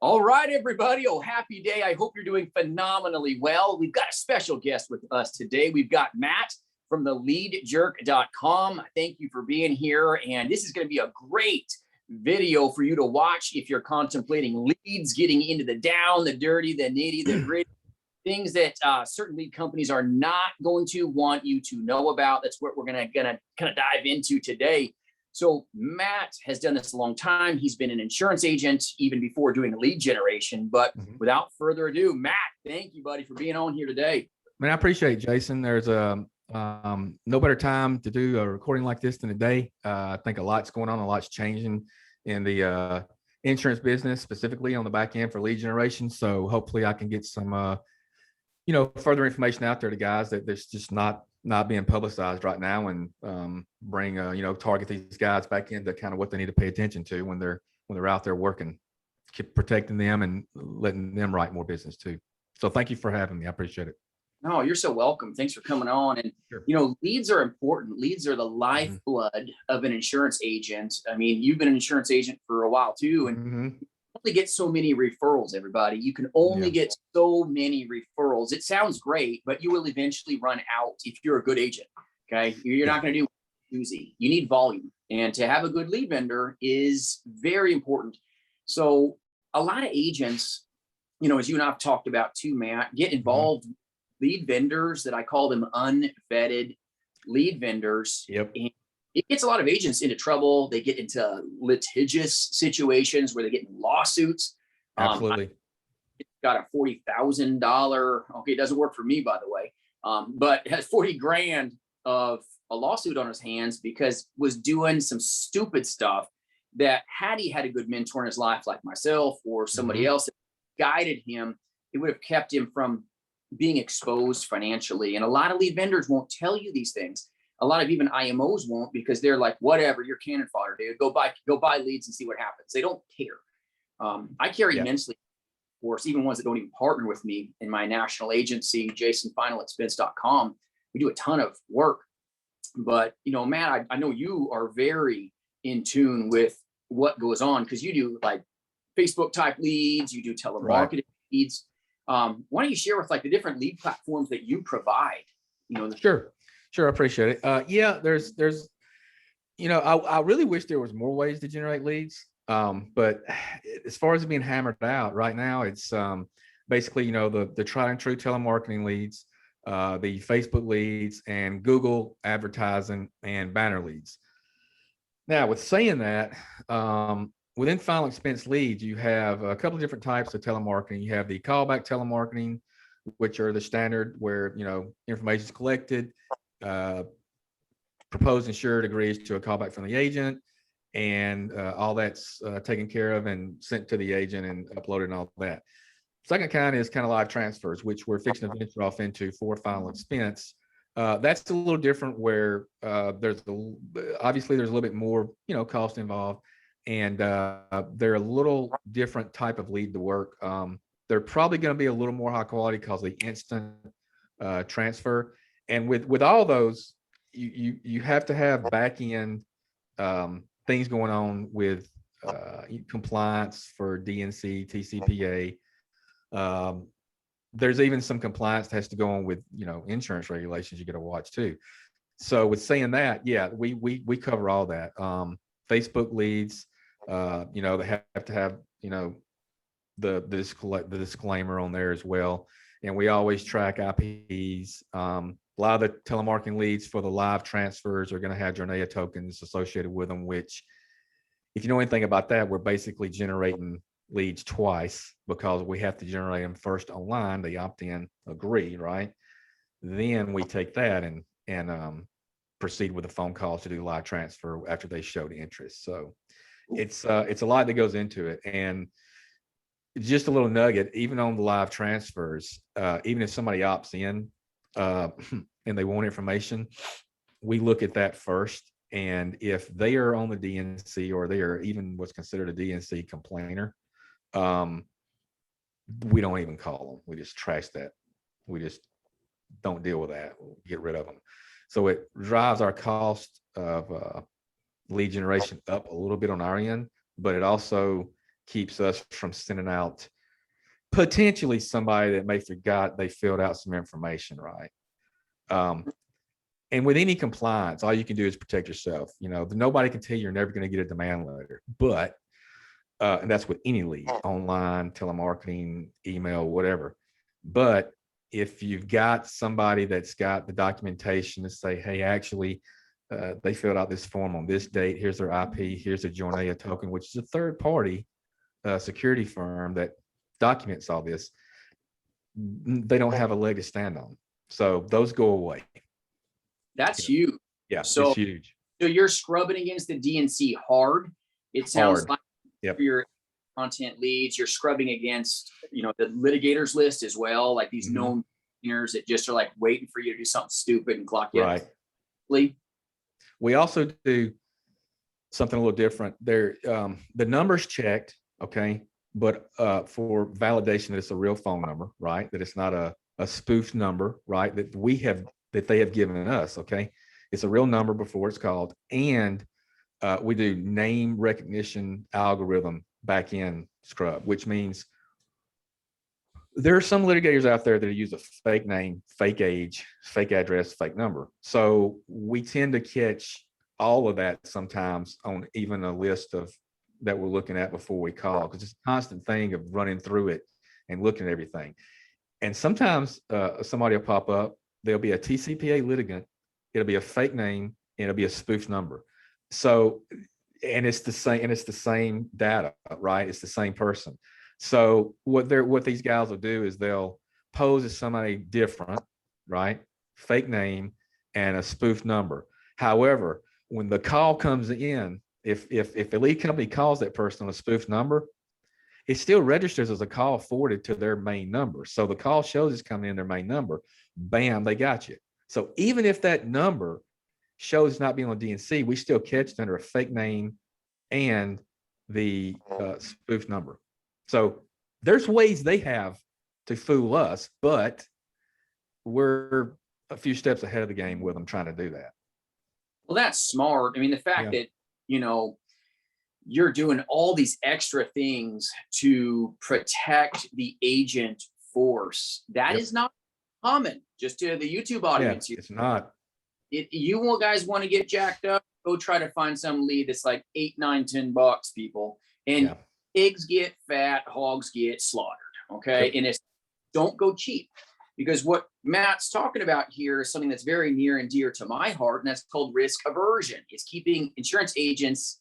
All right, everybody. Oh, happy day. I hope you're doing phenomenally well. We've got a special guest with us today. We've got Matt from the leadjerk.com. Thank you for being here. And this is going to be a great video for you to watch if you're contemplating leads, getting into the down, the dirty, the nitty, the gritty, things that certain lead companies are not going to want you to know about. That's what we're gonna kind of dive into today. So Matt has done this a long time. He's been an insurance agent even before doing lead generation. But without further ado, Matt, thank you, buddy, for being on here today. Man, I appreciate it, Jason. There's no better time to do a recording like this than today. I think a lot's going on, a lot's changing in the insurance business, specifically on the back end for lead generation. So hopefully I can get some, further information out there to guys that there's just not being publicized right now, and bring target these guys back into kind of what they need to pay attention to when they're out there working, keep protecting them and letting them write more business too. So thank you for having me. I appreciate it. No, you're so welcome. Thanks for coming on. And Sure. Leads are important. Leads are the lifeblood of an insurance agent. I mean, you've been an insurance agent for a while too, and only get so many referrals, everybody. You can only get so many referrals. It sounds great, but you will eventually run out if you're a good agent. Okay. You're not going to do easy. You need volume. And to have a good lead vendor is very important. So a lot of agents, as you and I've talked about too, Matt, get involved with lead vendors that I call them unvetted lead vendors. Yep. And it gets a lot of agents into trouble. They get into litigious situations where they get in lawsuits. Absolutely. Got a $40,000. Okay, it doesn't work for me, by the way, but has 40 grand of a lawsuit on his hands because was doing some stupid stuff that had he had a good mentor in his life, like myself or somebody else that guided him, it would have kept him from being exposed financially. And a lot of lead vendors won't tell you these things. A lot of even IMOs won't, because they're like, whatever, you're cannon fodder, dude. Go buy leads and see what happens. They don't care. I care immensely, of course, even ones that don't even partner with me in my national agency, jasonfinalexpense.com. We do a ton of work. But, Matt, I know you are very in tune with what goes on, because you do like Facebook type leads, you do telemarketing leads. Why don't you share with like the different lead platforms that you provide? Sure. I appreciate it. There's, I really wish there was more ways to generate leads. But as far as being hammered out right now, it's basically, the tried and true telemarketing leads, the Facebook leads, and Google advertising and banner leads. Now, with saying that, within final expense leads, you have a couple of different types of telemarketing. You have the callback telemarketing, which are the standard where, information is collected, proposed insured agrees to a callback from the agent, and all that's taken care of and sent to the agent and uploaded and all that. Second kind is kind of live transfers, which we're fixing to venture off into for final expense. That's a little different, where obviously there's a little bit more, cost involved, and they're a little different type of lead to work. They're probably going to be a little more high quality because of the instant transfer. And with all those, you have to have back end things going on with compliance for DNC, TCPA. There's even some compliance that has to go on with insurance regulations you got to watch too. So with saying that, we cover all that. Facebook leads, they have to have the disclaimer on there as well. And we always track IPs. A lot of the telemarketing leads for the live transfers are going to have Jornaya tokens associated with them, which, if you know anything about that, we're basically generating leads twice, because we have to generate them first online. They opt in, agree, right? Then we take that and proceed with the phone calls to do live transfer after they showed interest. So it's a lot that goes into it. And just a little nugget, even on the live transfers, even if somebody opts in and they want information, we look at that first. And if they are on the DNC, or they are even what's considered a DNC complainer, we don't even call them. We just trash that. We just don't deal with that. We'll get rid of them. So it drives our cost of lead generation up a little bit on our end, but it also keeps us from sending out potentially somebody that may forgot they filled out some information, right? And with any compliance, all you can do is protect yourself. Nobody can tell you you're never going to get a demand letter, but and that's with any lead, online, telemarketing, email, whatever. But if you've got somebody that's got the documentation to say, hey, actually, they filled out this form on this date, here's their IP, here's a Jornaya token, which is a third party security firm that documents all this, they don't have a leg to stand on. So those go away. That's huge. Yeah, so it's huge. So you're scrubbing against the DNC hard. It sounds Hard. like for your content leads, you're scrubbing against, the litigators list as well, like these known winners that just are like waiting for you to do something stupid and clock you. Right. Lee? We also do something a little different. There, the number's checked, okay, but for validation that it's a real phone number, right? That it's not a spoofed number, right? That they have given us, okay? It's a real number before it's called, and we do name recognition algorithm back-end scrub, which means there are some litigators out there that use a fake name, fake age, fake address, fake number. So we tend to catch all of that sometimes on even a list of that we're looking at before we call, because it's a constant thing of running through it and looking at everything. And sometimes somebody will pop up, there'll be a TCPA litigant, it'll be a fake name, and it'll be a spoof number. So, and it's the same data, right? It's the same person. So what these guys will do is they'll pose as somebody different, right? Fake name and a spoof number. However, when the call comes in, if the lead company calls that person on a spoof number, it still registers as a call forwarded to their main number. So the call shows it's coming in their main number. Bam, they got you. So even if that number shows not being on DNC, we still catch it under a fake name and the spoof number. So there's ways they have to fool us, but we're a few steps ahead of the game with them trying to do that. Well, that's smart. I mean, the fact that, you're doing all these extra things to protect the agent force, that is not common, just to the YouTube audience. It's not. You guys want to get jacked up, go try to find some lead that's like $8, $9, $10, people. And pigs get fat, hogs get slaughtered. Okay. And it's don't go cheap, because what Matt's talking about here is something that's very near and dear to my heart, and that's called risk aversion. It's keeping insurance agents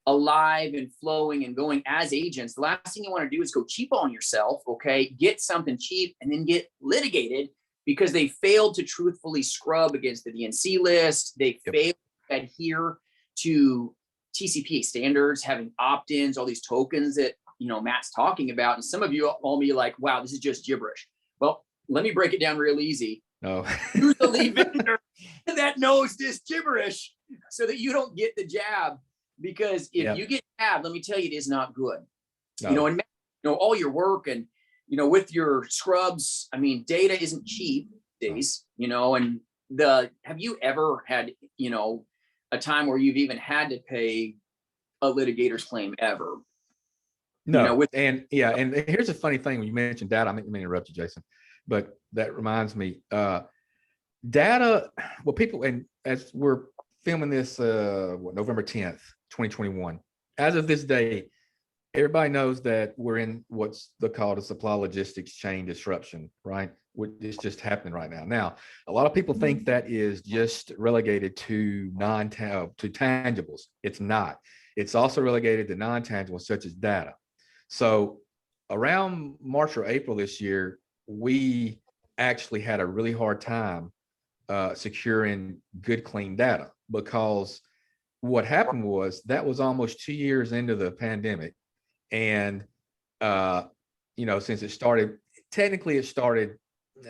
alive and flowing and going as agents. The last thing you want to do is go cheap on yourself. Okay. Get something cheap and then get litigated because they failed to truthfully scrub against the DNC list. They failed to adhere to TCPA standards, having opt-ins, all these tokens that, Matt's talking about. And some of you all be like, wow, this is just gibberish. Well, let me break it down real easy. Use the lead vendor that knows this gibberish so that you don't get the jab. Because if you get jabbed, let me tell you, it is not good. No. And all your work and, with your scrubs, I mean, data isn't cheap these days, and have you ever had, a time where you've even had to pay a litigator's claim ever? No. And here's a funny thing when you mentioned data, I mean to interrupt you, Jason, but that reminds me, data, people, and as we're filming this, November 10th, 2021, as of this day, everybody knows that we're in what's called a supply logistics chain disruption, right? It's just happening right now. Now, a lot of people think that is just relegated to tangibles. It's not. It's also relegated to non-tangibles such as data. So around March or April this year, we actually had a really hard time securing good, clean data, because what happened was that was almost 2 years into the pandemic. And, since it started, technically it started,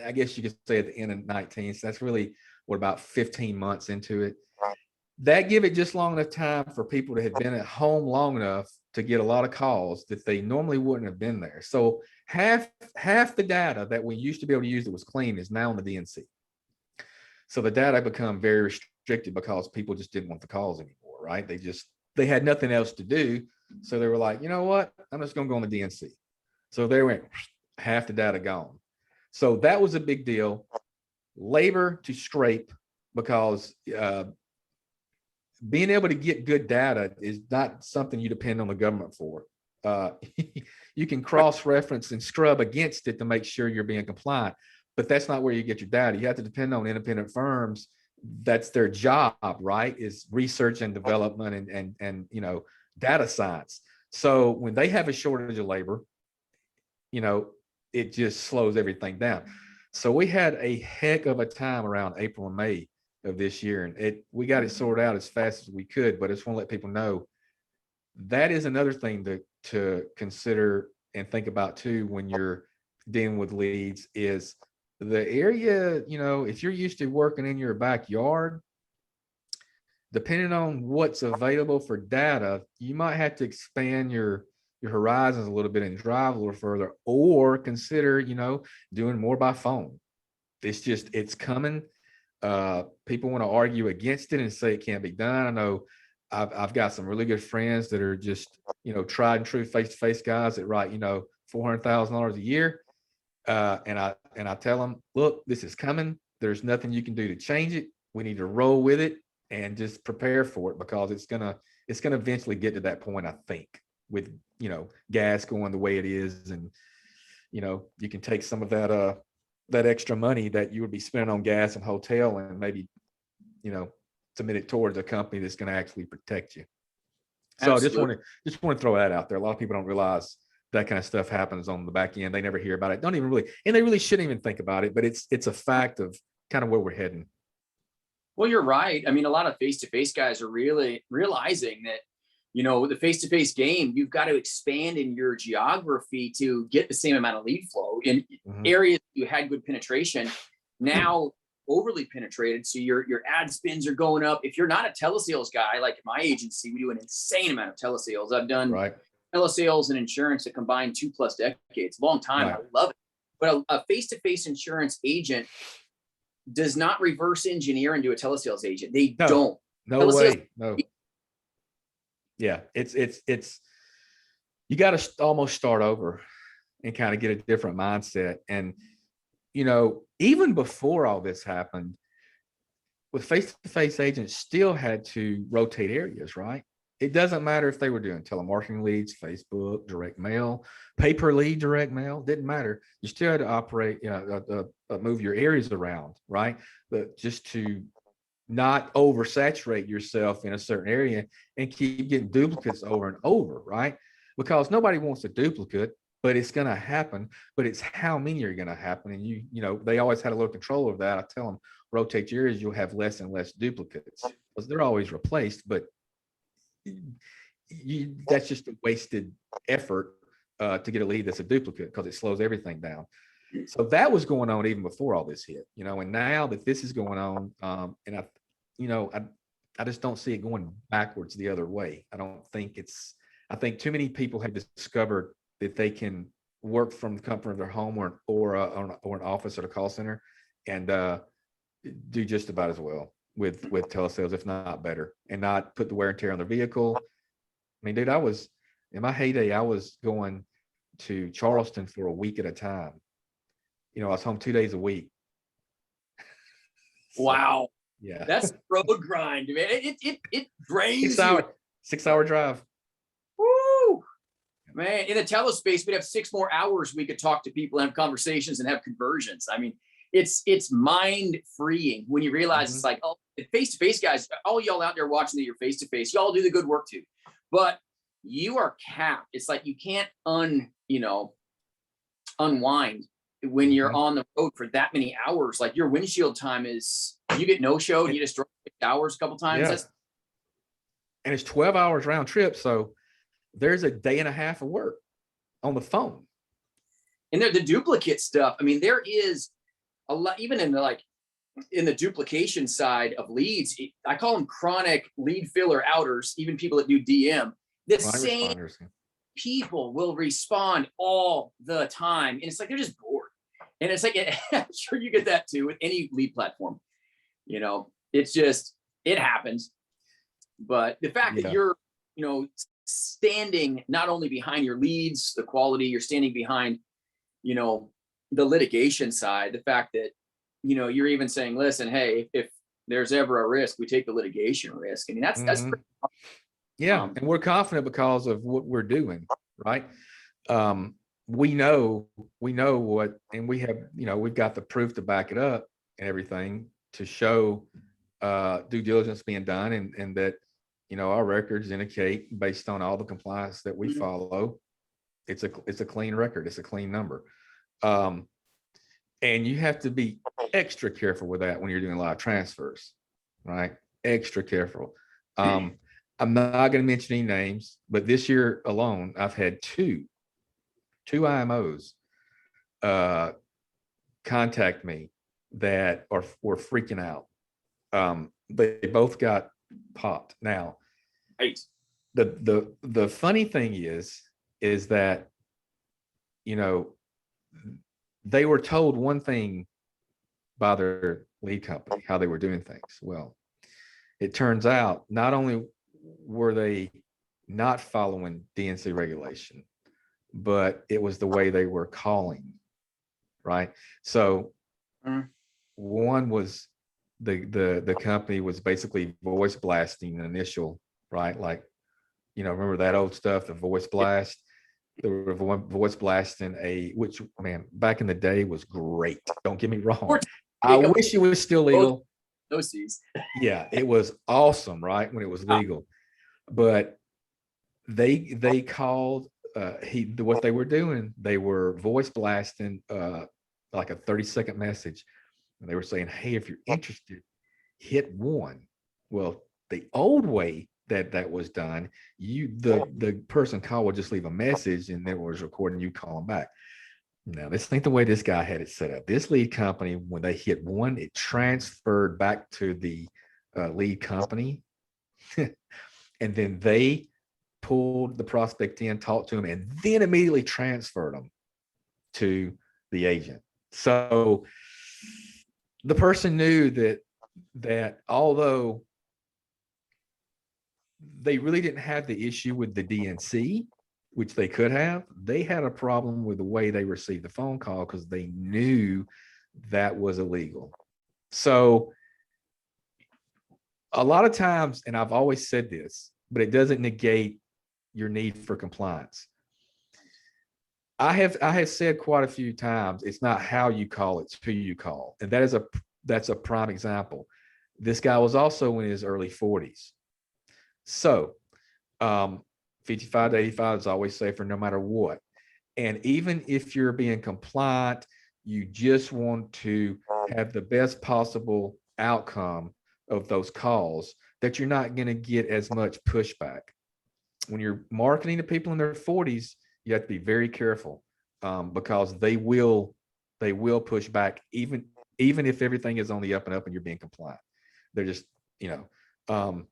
I guess you could say at the end of 19. So that's really about 15 months into it. That give it just long enough time for people to have been at home long enough to get a lot of calls that they normally wouldn't have been there. So half the data that we used to be able to use that was clean is now on the DNC. So the data become very restricted because people just didn't want the calls anymore, right? They had nothing else to do. So they were like, you know what? I'm just going to go on the DNC. So they went, half the data gone. So that was a big deal. Labor to scrape, because being able to get good data is not something you depend on the government for. You can cross-reference and scrub against it to make sure you're being compliant, but that's not where you get your data. You have to depend on independent firms. That's their job, right? Is research and development and data science. So when they have a shortage of labor, it just slows everything down. So we had a heck of a time around April and May of this year, and we got it sorted out as fast as we could. But I just want to let people know that is another thing to consider and think about too when you're dealing with leads, is the area, if you're used to working in your backyard, depending on what's available for data, you might have to expand your horizons a little bit and drive a little further, or consider, doing more by phone. It's coming. People want to argue against it and say it can't be done. I know I've got some really good friends that are just, tried and true face-to-face guys that write, $400,000 a year. And I tell them, look, this is coming. There's nothing you can do to change it. We need to roll with it and just prepare for it, because it's gonna eventually get to that point, I think, with, gas going the way it is. And, you can take some of that extra money that you would be spending on gas and hotel and maybe, submit it towards a company that's going to actually protect you. So Absolutely. I just want to throw that out there. A lot of people don't realize that kind of stuff happens on the back end. They never hear about it. Don't even really, and they really shouldn't even think about it, but it's a fact of kind of where we're heading. Well, you're right. I mean, a lot of face-to-face guys are really realizing that, the face-to-face game, you've got to expand in your geography to get the same amount of lead flow in areas you had good penetration. Now overly penetrated, so your ad spins are going up. If you're not a telesales guy, like my agency, we do an insane amount of telesales. I've done telesales and insurance that combine 2+ decades, long time. I love it. But a face-to-face insurance agent does not reverse engineer into a telesales agent. They don't. No way. No. Yeah, it's you got to almost start over and kind of get a different mindset. And even before all this happened, with face-to-face agents still had to rotate areas, right? It doesn't matter if they were doing telemarketing leads, Facebook, direct mail, pay-per lead, direct mail, didn't matter. You still had to operate, move your areas around, right? But just to not oversaturate yourself in a certain area and keep getting duplicates over and over, right? Because nobody wants a duplicate, but it's going to happen. But it's how many are going to happen. And they always had a little control of that. I tell them, rotate your areas, you'll have less and less duplicates, because they're always replaced. But that's just a wasted effort to get a lead that's a duplicate, because it slows everything down. So that was going on even before all this hit, and now that this is going on, and I just don't see it going backwards the other way. I think too many people have discovered that they can work from the comfort of their home or an office or a call center and do just about as well with telesales, if not better, and not put the wear and tear on their vehicle. I mean, dude, in my heyday, I was going to Charleston for a week at a time. I was home 2 days a week. So, wow. Yeah. That's road grind, man. It drains 6-hour drive. Woo! Man, in the telespace, we'd have 6 more hours we could talk to people and have conversations and have conversions. I mean, it's mind freeing when you realize it's like, oh, face-to-face guys, all y'all out there watching that you're face-to-face, y'all do the good work too. But you are capped. It's like you can't unwind when you're on the road for that many hours. Like your windshield time is, you get no show and you just drove 6 hours a couple times. Yeah. And it's 12 hours round trip. So there's a day and a half of work on the phone. And the duplicate stuff. I mean, there is a lot, even in the duplication side of leads. I call them chronic lead filler outers, even people that do DM. The same people will respond all the time. And it's like, they're just bored. And it's like, I'm sure you get that too with any lead platform. It's just, it happens. But the fact that you're, standing not only behind your leads, the quality, you're standing behind, you know, the litigation side, the fact that, you know, you're even saying, listen, hey, if there's ever a risk, we take the litigation risk. I mean, that's Mhm. pretty, Yeah, and we're confident because of what we're doing, right? Um, we know what, and we have, you know, we've got the proof to back it up and everything to show due diligence being done, and that, you know, our records indicate, based on all the compliance that we follow, it's a clean record, it's a clean number. And you have to be extra careful with that when you're doing a lot of transfers, right? Extra careful. I'm not going to mention any names, but this year alone, I've had two IMOs contact me that were freaking out. They both got popped. Now, right. the funny thing is that, you know, they were told one thing by their lead company, how they were doing things. Well, it turns out not only were they not following DNC regulation, but it was the way they were calling, right? So one was the company was basically voice blasting an initial, right? Like, you know, remember that old stuff, the voice blast? They were voice blasting which, man, back in the day was great. Don't get me wrong. I wish it was still legal. Those C's. Yeah, it was awesome, right? When it was legal. But they called what they were doing, they were voice blasting like a 30-second message. And they were saying, hey, if you're interested, hit 1. Well, the old way that was done, the person called would just leave a message, and then it was recording you calling back. Now, this ain't the way this guy had it set up. This lead company, when they hit 1, it transferred back to the lead company. And then they pulled the prospect in, talked to him, and then immediately transferred them to the agent. So the person knew that although they really didn't have the issue with the DNC, which they could have, they had a problem with the way they received the phone call, because they knew that was illegal. So a lot of times, and I've always said this, but it doesn't negate your need for compliance. I have said quite a few times, it's not how you call, it's who you call. And that's a prime example. This guy was also in his early 40s. So 55 to 85 is always safer no matter what. And even if you're being compliant, you just want to have the best possible outcome of those calls, that you're not going to get as much pushback. When you're marketing to people in their 40s, you have to be very careful, because they will push back, even if everything is on the up and up and you're being compliant. They're just, you know,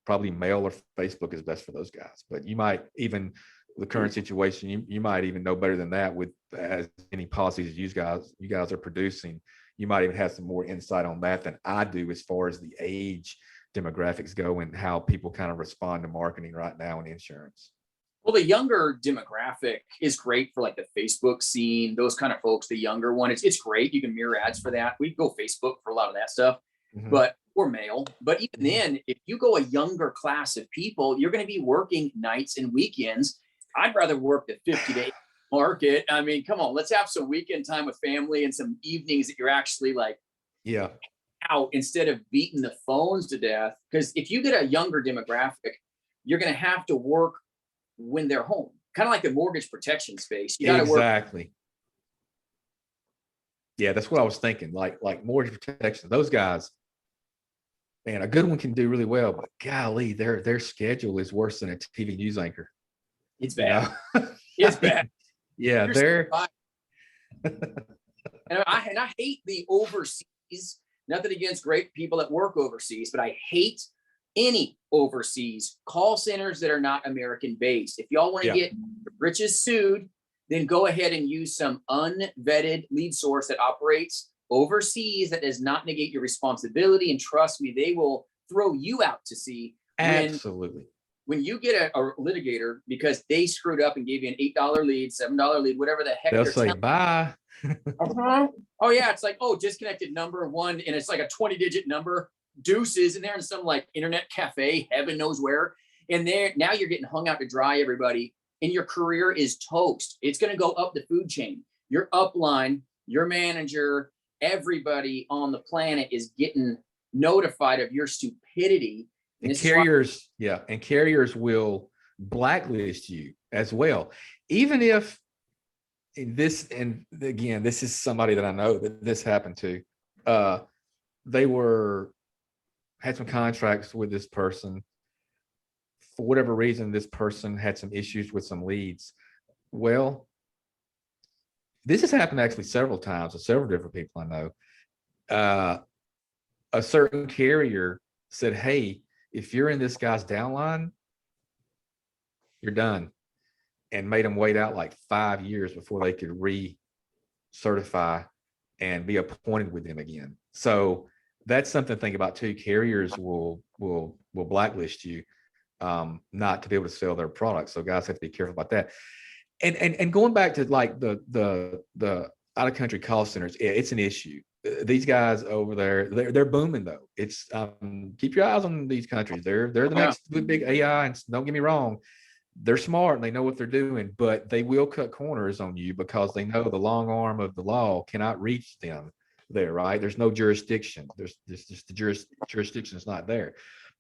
probably mail or Facebook is best for those guys. But you might, even the current situation, you might even know better than that with as many policies you guys are producing. You might even have some more insight on that than I do, as far as the age demographics go and how people kind of respond to marketing right now in insurance. Well, the younger demographic is great for like the Facebook scene, those kind of folks, the younger one. It's great. You can mirror ads for that. We go Facebook for a lot of that stuff, but or mail. But even then, if you go a younger class of people, you're going to be working nights and weekends. I'd rather work the 50 to 80 market. I mean, come on, let's have some weekend time with family and some evenings that you're actually like, yeah, out, instead of beating the phones to death. Because if you get a younger demographic, you're going to have to work when they're home, kind of like the mortgage protection space. You got to exactly. work. Yeah, that's what I was thinking. Like mortgage protection, those guys, man, a good one can do really well, but golly, their schedule is worse than a TV news anchor. It's bad. You know? It's bad. Yeah, they're. And I hate the overseas. Nothing against great people that work overseas, but I hate any overseas call centers that are not American based. If y'all want to get riches sued, then go ahead and use some unvetted lead source that operates overseas, that does not negate your responsibility. And trust me, they will throw you out to sea. Absolutely. when you get a litigator because they screwed up and gave you an $8 lead, $7 lead, whatever the heck They'll they're say telling. bye. Oh yeah, it's like, oh, disconnected number one, and it's like a 20-digit number, deuces, and they're in some like internet cafe, heaven knows where, and there now you're getting hung out to dry, everybody, and your career is toast. It's going to go up the food chain. Your upline, your manager, everybody on the planet is getting notified of your stupidity. And carriers, yeah, and carriers will blacklist you as well, even if this, and again, this is somebody that I know that this happened to. They had some contracts with this person. For whatever reason, this person had some issues with some leads. Well, this has happened actually several times with several different people I know. A certain carrier said, hey, if you're in this guy's downline, you're done, and made them wait out like 5 years before they could recertify and be appointed with them again. So that's something to think about too. Carriers will blacklist you, not to be able to sell their products. So guys have to be careful about that. And going back to like the out of country call centers, it's an issue. These guys over there, they're booming though. It's keep your eyes on these countries. They're the next big AI, and don't get me wrong, they're smart and they know what they're doing, but they will cut corners on you because they know the long arm of the law cannot reach them there, right? There's no jurisdiction. There's just the jurisdiction is not there.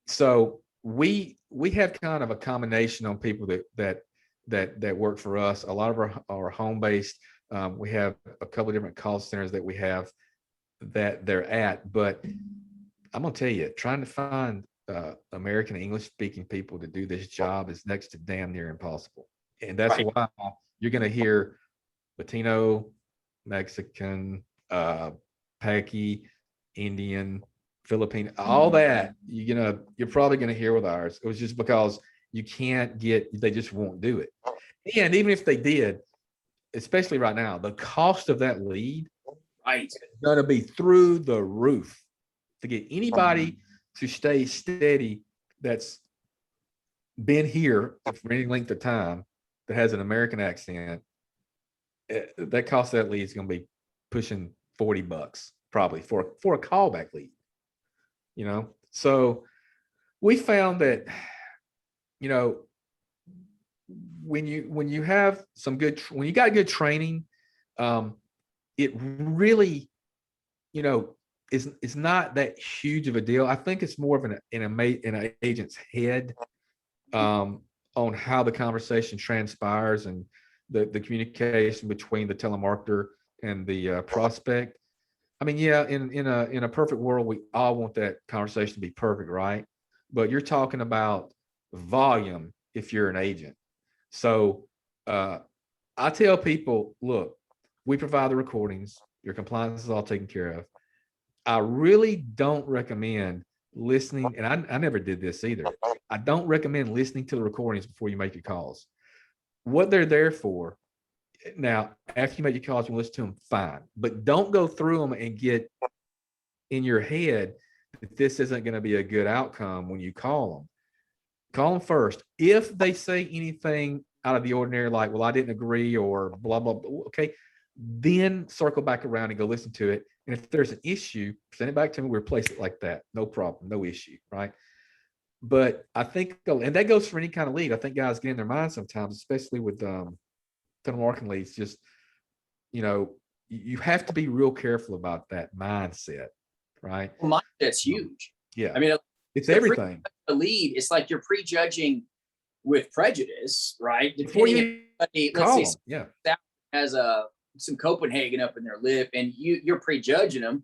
So we have kind of a combination on people that work for us. A lot of our home based. We have a couple of different call centers that we have that they're at, but I'm gonna tell you, trying to find American English speaking people to do this job is next to damn near impossible. And that's why you're going to hear Latino, Mexican, Paki, Indian, Filipino, all that. You're probably going to hear with ours. It was just because they just won't do it. And even if they did, especially right now, the cost of that lead is going to be through the roof to get anybody to stay steady that's been here for any length of time that has an American accent. That cost of that lead is going to be pushing $40 probably for a callback lead. So we found that when you have some good, when you got good training, it really it's not that huge of a deal. I think it's more of in an agent's head on how the conversation transpires and the communication between the telemarketer and the prospect. I mean, yeah, in a perfect world, we all want that conversation to be perfect, right? But you're talking about volume if you're an agent. So I tell people, look, we provide the recordings. Your compliance is all taken care of. I really don't recommend listening, and I never did this either. I don't recommend listening to the recordings before you make your calls. What they're there for, now, after you make your calls, you listen to them, fine. But don't go through them and get in your head that this isn't going to be a good outcome when you call them. Call them first. If they say anything out of the ordinary, like, well, I didn't agree or blah, blah, blah, okay, then circle back around and go listen to it. And if there's an issue, send it back to me. We replace it like that. No problem. No issue. Right. But I think, and that goes for any kind of lead. I think guys get in their mind sometimes, especially with telemarketing leads, just, you have to be real careful about that mindset. Right. Well, mindset's huge. Yeah. I mean, it's everything. The lead, it's like you're prejudging with prejudice, right? Before you call them. Yeah. Has some Copenhagen up in their lip, and you're prejudging them,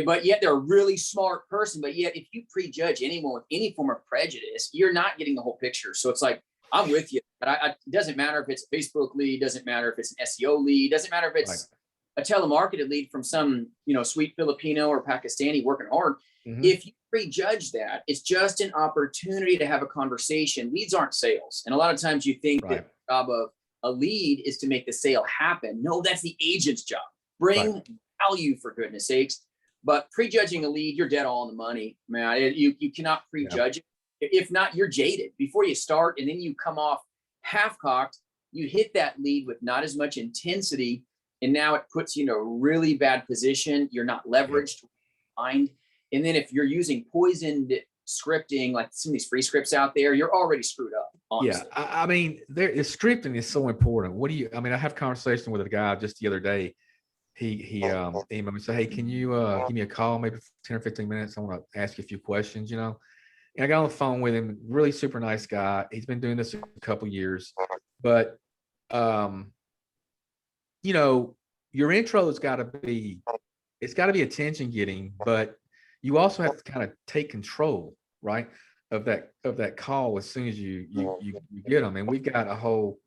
but yet they're a really smart person. But yet, if you prejudge anyone with any form of prejudice, you're not getting the whole picture. So it's like, I'm with you, but it doesn't matter if it's a Facebook lead, doesn't matter if it's an SEO lead, doesn't matter if it's a telemarketed lead from some sweet Filipino or Pakistani working hard. Mm-hmm. If you prejudge that, it's just an opportunity to have a conversation. Leads aren't sales, and a lot of times you think that the job of a lead is to make the sale happen. No, that's the agent's job. Bring value, for goodness sakes. But prejudging a lead, you're dead all on the money, man. You cannot prejudge it. If not, you're jaded before you start, and then you come off half-cocked. You hit that lead with not as much intensity, and now it puts you in a really bad position. You're not leveraged. Mind. And then if you're using poisoned scripting, like some of these free scripts out there, you're already screwed up. Honestly. Yeah, I mean, scripting is so important. What do you? I mean, I have a conversation with a guy just the other day. He emailed me, said, "Hey, can you give me a call, maybe for 10 or 15 minutes? I want to ask you a few questions, you know." And I got on the phone with him. Really super nice guy. He's been doing this a couple years, but you know, your intro has got to be, it's got to be attention getting, but you also have to kind of take control, right, of that call as soon as you get them. And we've got a whole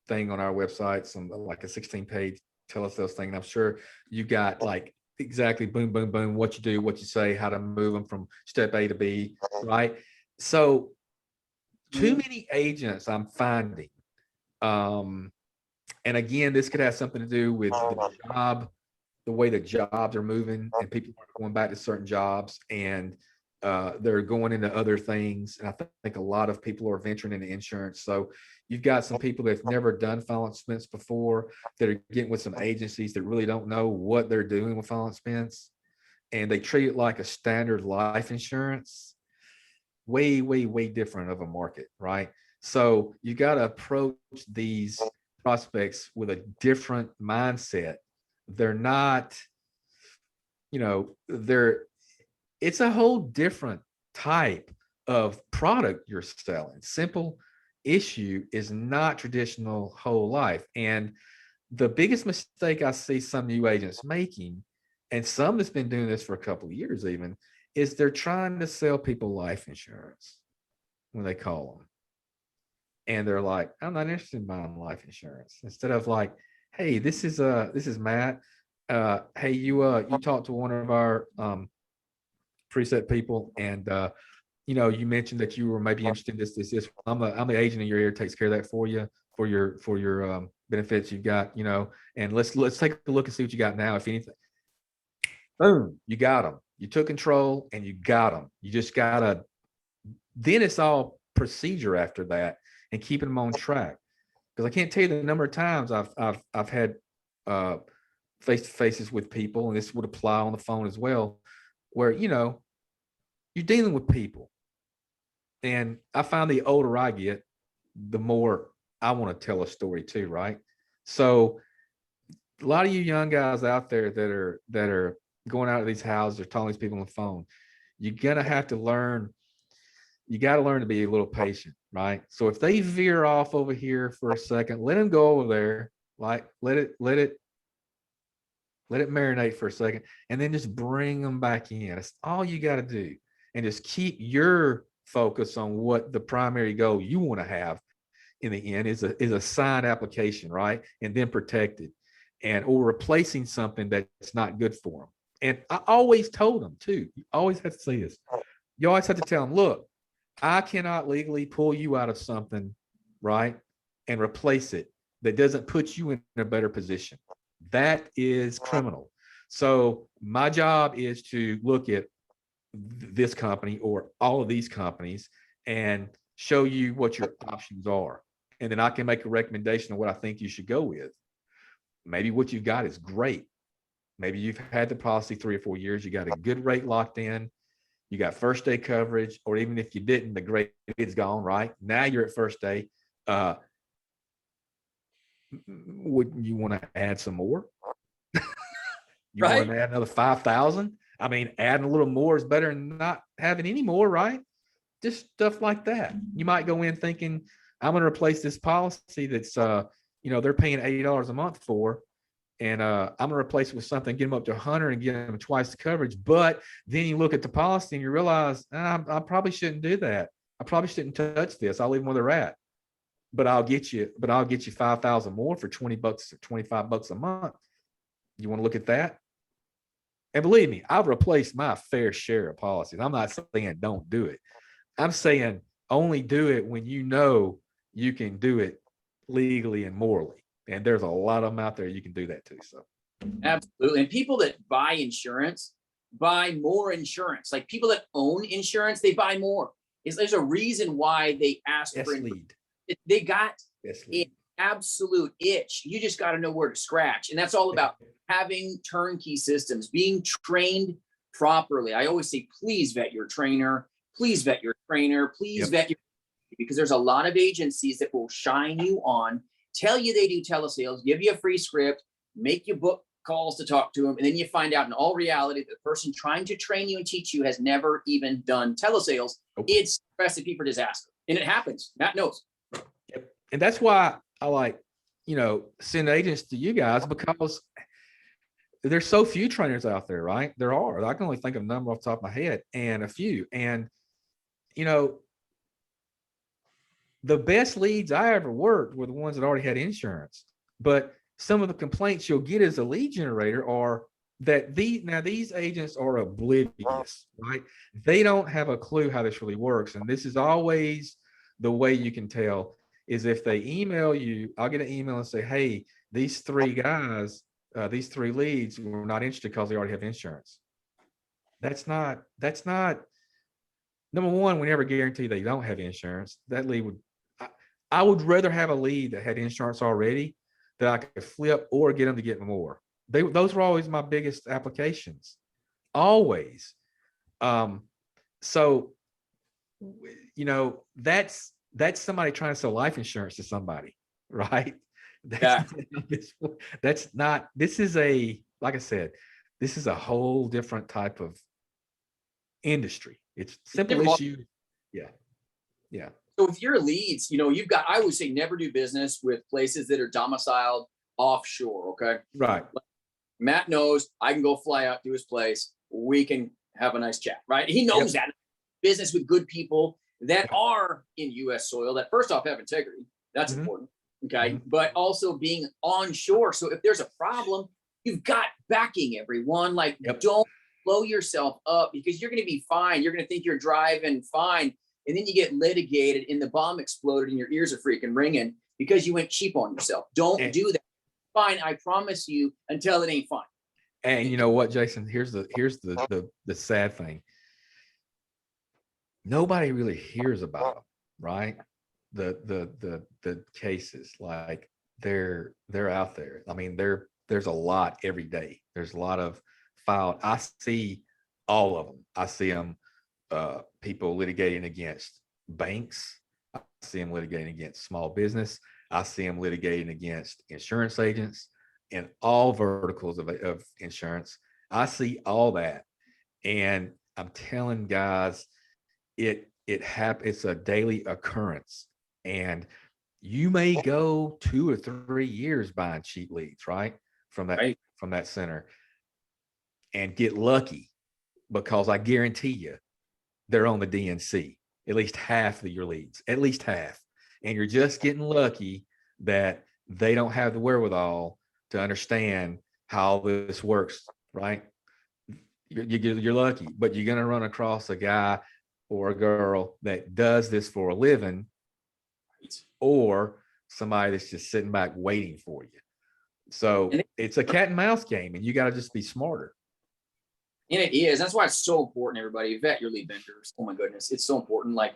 thing on our website, some like a 16-page telesales thing. And I'm sure you got like exactly boom, boom, boom, what you do, what you say, how to move them from step A to B, right? So too many agents I'm finding, and again, this could have something to do with the job, the way the jobs are moving, and people are going back to certain jobs, and they're going into other things. And I think a lot of people are venturing into insurance. So you've got some people that've never done final expense before that are getting with some agencies that really don't know what they're doing with final expense, and they treat it like a standard life insurance. Way, way, way different of a market, right? So you got to approach these prospects with a different mindset. They're not, you know, it's a whole different type of product you're selling. Simple issue is not traditional whole life. And the biggest mistake I see some new agents making, and some that's been doing this for a couple of years even, is they're trying to sell people life insurance when they call them. And they're like, I'm not interested in buying life insurance. Instead of like, hey, this is Matt. Hey, you talked to one of our preset people, and you mentioned that you were maybe interested in this. I'm the agent in your area, takes care of that for you for your benefits you've got, and let's take a look and see what you got now, if anything. Boom, you got them. You took control and you got them. You just gotta, then it's all procedure after that and keeping them on track. Because I can't tell you the number of times I've had face-to-faces with people, and this would apply on the phone as well, where you're dealing with people. And I find the older I get, the more I want to tell a story too, right? So a lot of you young guys out there that are going out of these houses or talking to these people on the phone, you're gonna have to learn. You got to learn to be a little patient, right? So if they veer off over here for a second, let them go over there, like let it marinate for a second, and then just bring them back in. That's all you got to do, and just keep your focus on what the primary goal you want to have in the end is a signed application, right? And then protected, or replacing something that's not good for them. And I always told them too, you always have to say this. You always have to tell them, look, I cannot legally pull you out of something, right, and replace it that doesn't put you in a better position. That is criminal. So my job is to look at this company or all of these companies and show you what your options are. And then I can make a recommendation of what I think you should go with. Maybe what you've got is great. Maybe you've had the policy 3 or 4 years. You got a good rate locked in. You got first day coverage, or even if you didn't, the grade is gone, right? Now you're at first day. Would you want to add some more? You right? want to add another 5,000? I mean, adding a little more is better than not having any more, right? Just stuff like that. You might go in thinking, I'm going to replace this policy that's, they're paying $80 a month for, and I'm going to replace it with something, get them up to 100 and get them twice the coverage. But then you look at the policy and you realize, I probably shouldn't do that. I probably shouldn't touch this. I'll leave them where they're at. But I'll get you 5,000 more for $20 or $25 a month. You want to look at that? And believe me, I've replaced my fair share of policies. I'm not saying don't do it. I'm saying only do it when you know you can do it legally and morally. And there's a lot of them out there you can do that too. So absolutely. And people that buy insurance buy more insurance. Like people that own insurance, they buy more. There's a reason why they ask Yes, for lead. they got Yes, an lead. absolute itch. You just got to know where to scratch. And that's all about having turnkey systems, being trained properly. I always say, please vet your trainer, please vet your trainer, please vet your, because there's a lot of agencies that will shine you on, tell you they do telesales, give you a free script, make you book calls to talk to them. And then you find out in all reality, the person trying to train you and teach you has never even done telesales. It's a recipe for disaster. And it happens. Matt knows. Yep. And that's why I like, send agents to you guys, because there's so few trainers out there, right? There are. I can only think of a number off the top of my head, and a few. And, the best leads I ever worked were the ones that already had insurance. But some of the complaints you'll get as a lead generator are that these agents are oblivious, right? They don't have a clue how this really works. And this is always the way you can tell is if they email you, I'll get an email and say, hey, these three guys, these three leads were not interested because they already have insurance. That's not, number one, we never guarantee they don't have insurance. That lead I would rather have a lead that had insurance already that I could flip or get them to get more. Those were always my biggest applications, always. So, that's somebody trying to sell life insurance to somebody, right? That's not, this is like I said, this is a whole different type of industry. It's simple issue. Yeah. So with your leads, you've got, I would say never do business with places that are domiciled offshore. Okay. Right. Matt knows I can go fly out to his place. We can have a nice chat, right? He knows that business with good people that are in US soil that first off have integrity. That's important. Okay. But also being onshore. So if there's a problem, you've got backing, everyone. Like don't blow yourself up because you're going to be fine. You're going to think you're driving fine. And then you get litigated and the bomb exploded and your ears are freaking ringing because you went cheap on yourself. Don't do that. Fine. I promise you until it ain't fine. And you know what, Jason, here's the sad thing. Nobody really hears about them, right? The cases, like they're out there. I mean, there's a lot every day. There's a lot of filed. I see all of them. I see them, people litigating against banks. I see them litigating against small business. I see them litigating against insurance agents in all verticals of insurance. I see all that. And I'm telling guys, it's a daily occurrence. And you may go 2 or 3 years buying cheap leads, right? From that center and get lucky, because I guarantee you they're on the DNC, at least half of your leads, at least half. And you're just getting lucky that they don't have the wherewithal to understand how this works, right? You're lucky, but you're going to run across a guy or a girl that does this for a living, or somebody that's just sitting back waiting for you. So it's a cat and mouse game, and you got to just be smarter. And it is. That's why it's so important, everybody. Vet your lead vendors. Oh my goodness. It's so important. Like,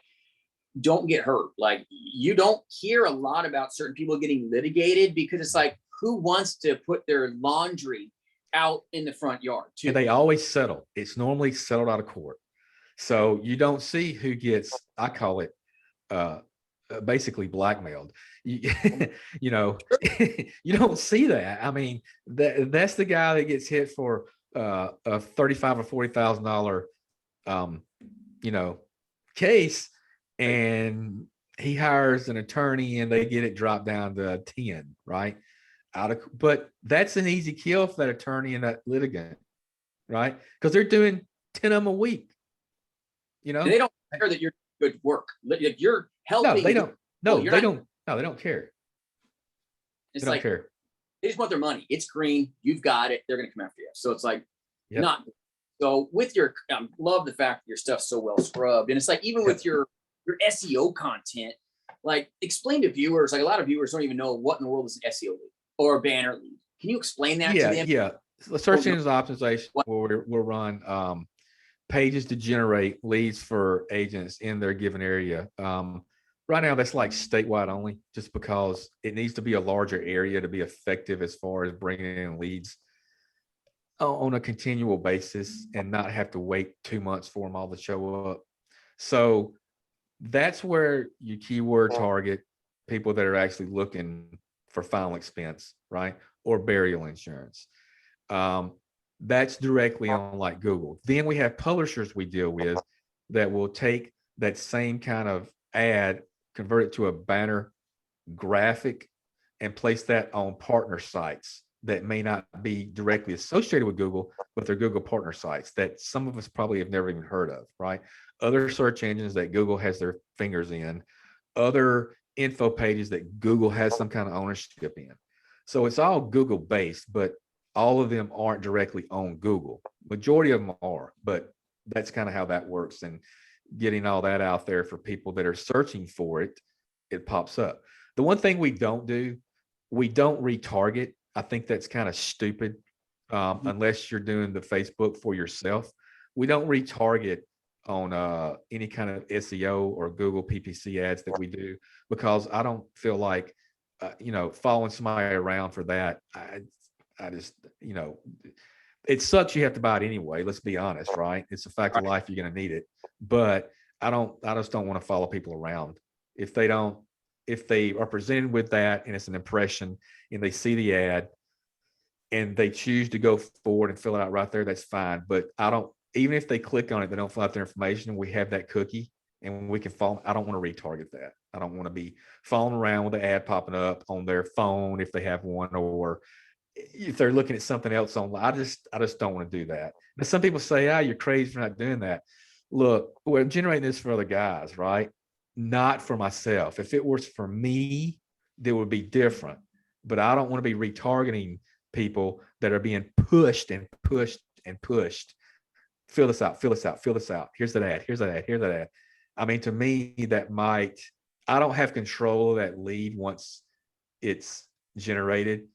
don't get hurt. Like, you don't hear a lot about certain people getting litigated because it's like, who wants to put their laundry out in the front yard? And they always settle. It's normally settled out of court. So you don't see who gets, I call it, basically blackmailed. You don't see that. I mean, that's the guy that gets hit for a $35,000 or $40,000, case, and he hires an attorney and they get it dropped down to 10, right? But that's an easy kill for that attorney and that litigant, right? Because they're doing 10 of them a week. They don't care that you're good work. If you're helping. No, they don't. No, they don't. No, they don't care. It's like, care. They just want their money. It's green. You've got it. They're going to come after you. So it's like, not. So with your, love the fact that your stuff's so well scrubbed. And it's like, even with your SEO content, like, explain to viewers, like a lot of viewers don't even know what in the world is an SEO lead or a banner lead. Can you explain that to them? Yeah. The search engine optimization will run pages to generate leads for agents in their given area. Right now, that's like statewide only, just because it needs to be a larger area to be effective as far as bringing in leads on a continual basis and not have to wait 2 months for them all to show up. So that's where you keyword target people that are actually looking for final expense, right? Or burial insurance. That's directly on like Google. Then we have publishers we deal with that will take that same kind of ad, convert it to a banner graphic, and place that on partner sites that may not be directly associated with Google, but they're Google partner sites that some of us probably have never even heard of, right? Other search engines that Google has their fingers in, other info pages that Google has some kind of ownership in. So it's all Google based, but all of them aren't directly on Google. Majority of them are, but that's kind of how that works. And getting all that out there for people that are searching for it, it pops up. The one thing we don't do, we don't retarget. I think that's kind of stupid, unless you're doing the Facebook for yourself. We don't retarget on any kind of SEO or Google PPC ads that we do, because I don't feel like, following somebody around for that. I just, it sucks. You have to buy it anyway. Let's be honest, right? It's a fact of life. You're going to need it, but I just don't want to follow people around. If they are presented with that and it's an impression and they see the ad and they choose to go forward and fill it out right there, that's fine. But even if they click on it, they don't fill out their information. We have that cookie and we can follow. I don't want to retarget that. I don't want to be following around with the ad popping up on their phone if they have one, or if they're looking at something else online. I just don't want to do that. But some people say, you're crazy for not doing that. Look, we're generating this for other guys, right? Not for myself. If it was for me, it would be different. But I don't want to be retargeting people that are being pushed and pushed and pushed. Fill this out, fill this out, fill this out. Here's that ad, here's that ad, here's that ad. I mean, to me, I don't have control of that lead once it's generated.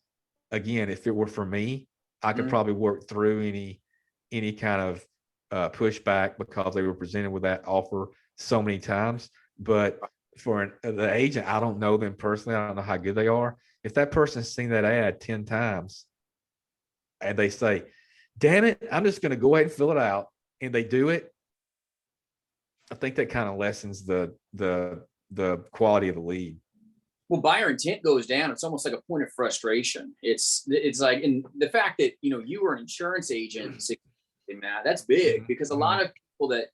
Again, if it were for me, I could probably work through any kind of pushback because they were presented with that offer so many times. But for the agent, I don't know them personally. I don't know how good they are. If that person's seen that ad 10 times and they say, damn it, I'm just going to go ahead and fill it out, and they do it, I think that kind of lessens the quality of the lead. Well, buyer intent goes down. It's almost like a point of frustration. It's like, and the fact that, you were an insurance agent, Matt, that's big, because a lot of people that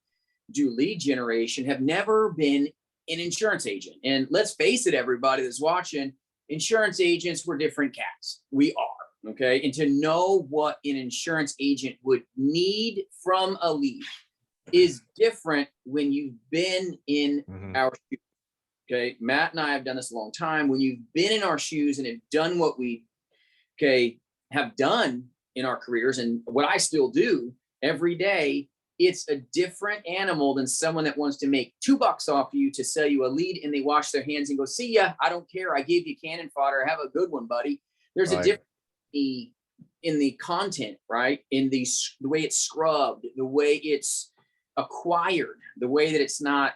do lead generation have never been an insurance agent. And let's face it, everybody that's watching, insurance agents, we're different cats. We are, okay? And to know what an insurance agent would need from a lead is different when you've been in our shoes. Okay, Matt and I have done this a long time. When you've been in our shoes and have done what we, have done in our careers, and what I still do every day, it's a different animal than someone that wants to make $2 off you to sell you a lead, and they wash their hands and go, see ya, I don't care. I gave you cannon fodder. Have a good one, buddy. There's a difference in the content, right? In the way it's scrubbed, the way it's acquired, the way that it's not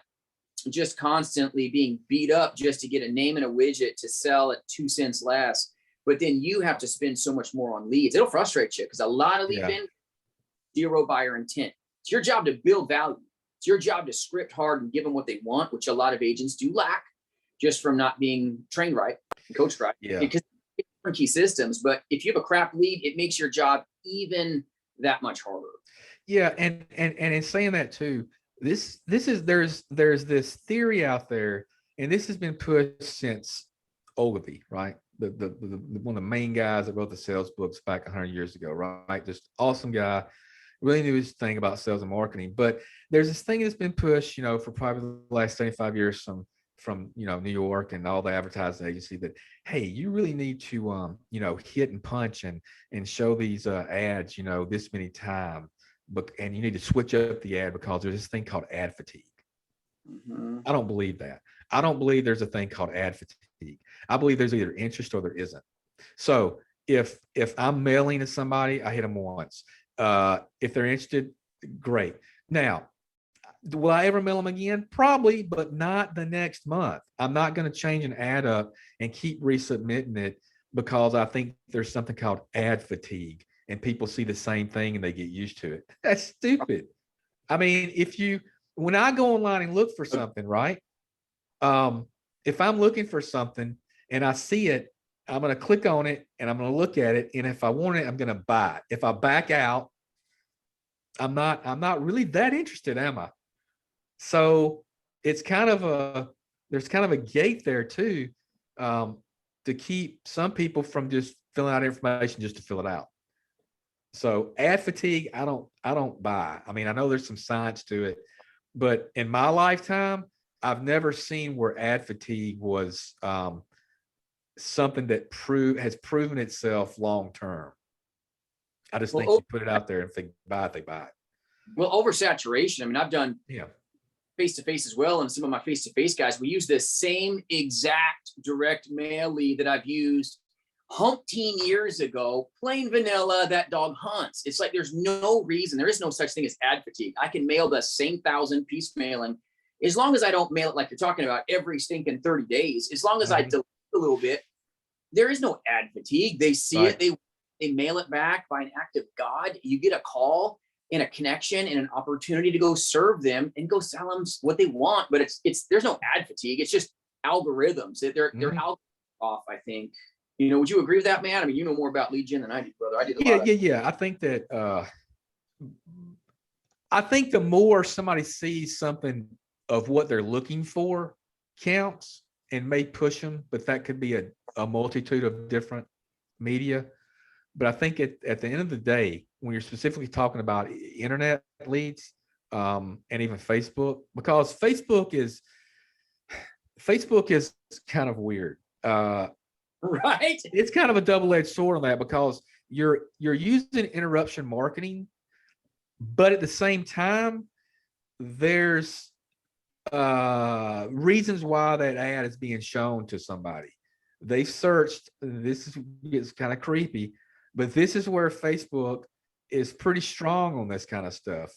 just constantly being beat up just to get a name and a widget to sell at 2 cents less. But then you have to spend so much more on leads. It'll frustrate you because a lot of lead zero buyer intent. It's your job to build value. It's your job to script hard and give them what they want, which a lot of agents do lack just from not being trained right and coached right. Yeah. Because different key systems. But if you have a crap lead, it makes your job even that much harder. Yeah, and in saying that too, there's this theory out there, and this has been pushed since Ogilvy, right? The one of the main guys that wrote the sales books back 100 years ago, right? Just awesome guy, really knew his thing about sales and marketing. But there's this thing that's been pushed, for probably the last 75 years from New York and all the advertising agency, that hey, you really need to hit and punch and show these ads this many times, and you need to switch up the ad because there's this thing called ad fatigue. I don't believe that. I don't believe there's a thing called ad fatigue. I believe there's either interest or there isn't. So if I'm mailing to somebody, I hit them once. If they're interested, great. Now, will I ever mail them again? Probably, but not the next month. I'm not going to change an ad up and keep resubmitting it because I think there's something called ad fatigue and people see the same thing and they get used to it. That's stupid. I mean, when I go online and look for something, right? If I'm looking for something and I see it, I'm going to click on it and I'm going to look at it. And if I want it, I'm going to buy it. If I back out, I'm not really that interested, am I? So it's there's kind of a gate there too, to keep some people from just filling out information just to fill it out. So ad fatigue, I don't buy. I mean, I know there's some science to it, but in my lifetime, I've never seen where ad fatigue was something that has proven itself long term. I just think you put it out there and if they buy it, they buy it. Well, oversaturation. I mean, I've done face-to-face as well. And some of my face-to-face guys, we use this same exact direct mail lead that I've used umpteen years ago, plain vanilla, that dog hunts. It's like there's no reason. There is no such thing as ad fatigue. I can mail the same 1,000-piece mailing as long as I don't mail it like you're talking about every stinking 30 days. As long as I delay a little bit, there is no ad fatigue. They see it, they mail it back by an act of God. You get a call and a connection and an opportunity to go serve them and go sell them what they want. But there's no ad fatigue. It's just algorithms. They're algorithms off, I think. You know, would you agree with that, man? I mean, you know more about lead gen than I do, brother. I did a lot. Yeah. I think the more somebody sees something of what they're looking for counts and may push them, but that could be a multitude of different media. But I think at the end of the day, when you're specifically talking about internet leads, and even Facebook, because Facebook is kind of weird. Right. It's kind of a double-edged sword on that because you're using interruption marketing, but at the same time, there's reasons why that ad is being shown to somebody. They searched, this is kind of creepy, but this is where Facebook is pretty strong on this kind of stuff.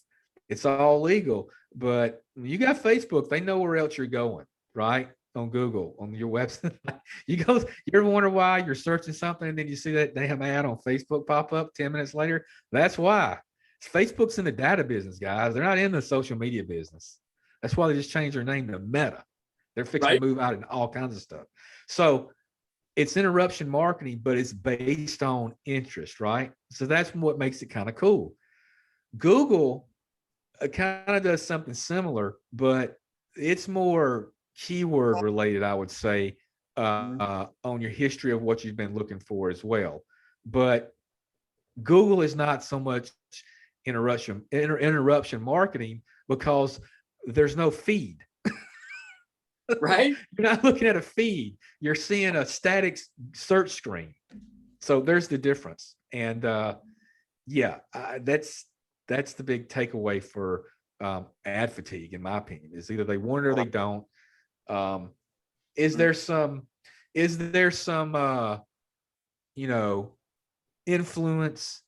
It's all legal, but you got Facebook, they know where else you're going, right? On Google, on your website. You ever wonder why you're searching something and then you see that damn ad on Facebook pop up 10 minutes later? That's why. Facebook's in the data business, guys. They're not in the social media business. That's why they just changed their name to Meta. They're fixing to move out in all kinds of stuff. So it's interruption marketing, but it's based on interest, right? So that's what makes it kind of cool. Google kind of does something similar, but it's more keyword related, I would say, on your history of what you've been looking for as well. But Google is not so much interruption marketing because there's no feed. Right. You're not looking at a feed. You're seeing a static search screen. So there's the difference. And that's the big takeaway for ad fatigue, in my opinion, is either they want it or they don't. Is there some influence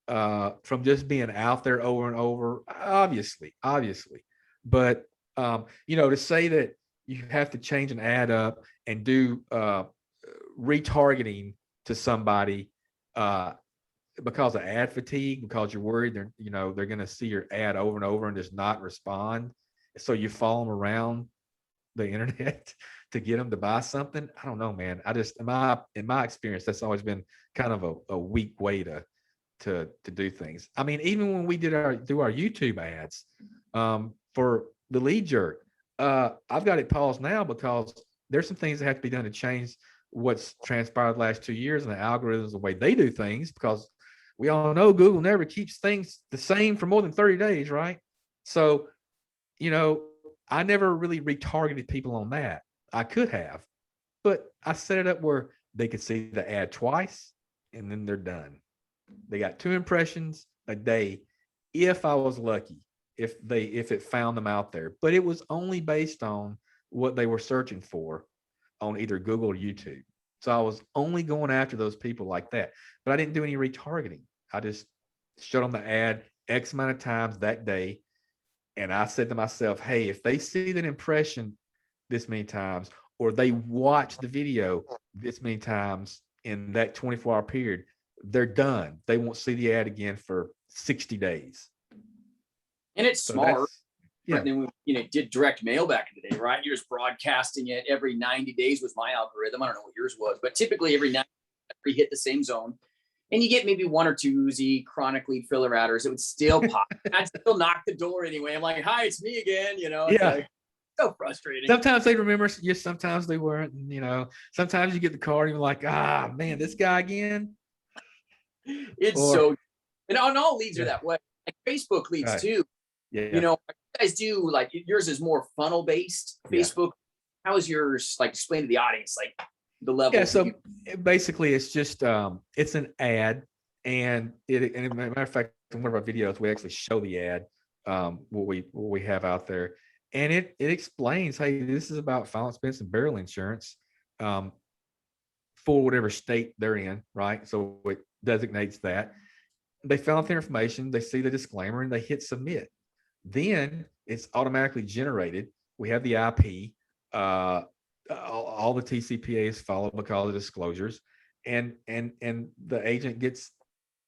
from just being out there over and over? Obviously, but to say that you have to change an ad up and do retargeting to somebody because of ad fatigue, because you're worried they're going to see your ad over and over and just not respond, so you follow them around the internet to get them to buy something. I don't know, man. I just in my experience, that's always been kind of a weak way to do things. I mean, even when we do our YouTube ads for the lead jerk, I've got it paused now because there's some things that have to be done to change what's transpired the last 2 years and the algorithms, the way they do things, because we all know Google never keeps things the same for more than 30 days, right? So, I never really retargeted people on that. I could have, but I set it up where they could see the ad twice and then they're done. They got 2 impressions a day if I was lucky, if it found them out there. But it was only based on what they were searching for on either Google or YouTube. So I was only going after those people like that. But I didn't do any retargeting. I just showed them the ad X amount of times that day. And I said to myself, hey, if they see that impression this many times, or they watch the video this many times in that 24-hour period, they're done. They won't see the ad again for 60 days. And it's So smart. yeah. Then we did direct mail back in the day, right? You're just broadcasting it every 90 days was my algorithm. I don't know what yours was, but typically every 90 days, hit the same zone. And you get maybe one or two Z chronic lead filler outers. It would still pop. I'd still knock the door anyway. I'm like, hi, it's me again. It's like, so frustrating. Sometimes they remember, yes, sometimes they weren't. And, sometimes you get the card and you're like, man, this guy again. And on all leads are that way. Like Facebook leads too. Yeah. You guys do, like, yours is more funnel based. Facebook. How is yours? Like, explain to the audience, like, the level. Yeah. So basically it's just, it's an ad, and as a matter of fact, in one of our videos, we actually show the ad, what we have out there. And it explains, hey, this is about final expense and burial insurance, for whatever state they're in, right? So it designates that. They fill out the information, they see the disclaimer, and they hit submit. Then it's automatically generated. We have the IP. All the TCPAs follow because of disclosures, and the agent gets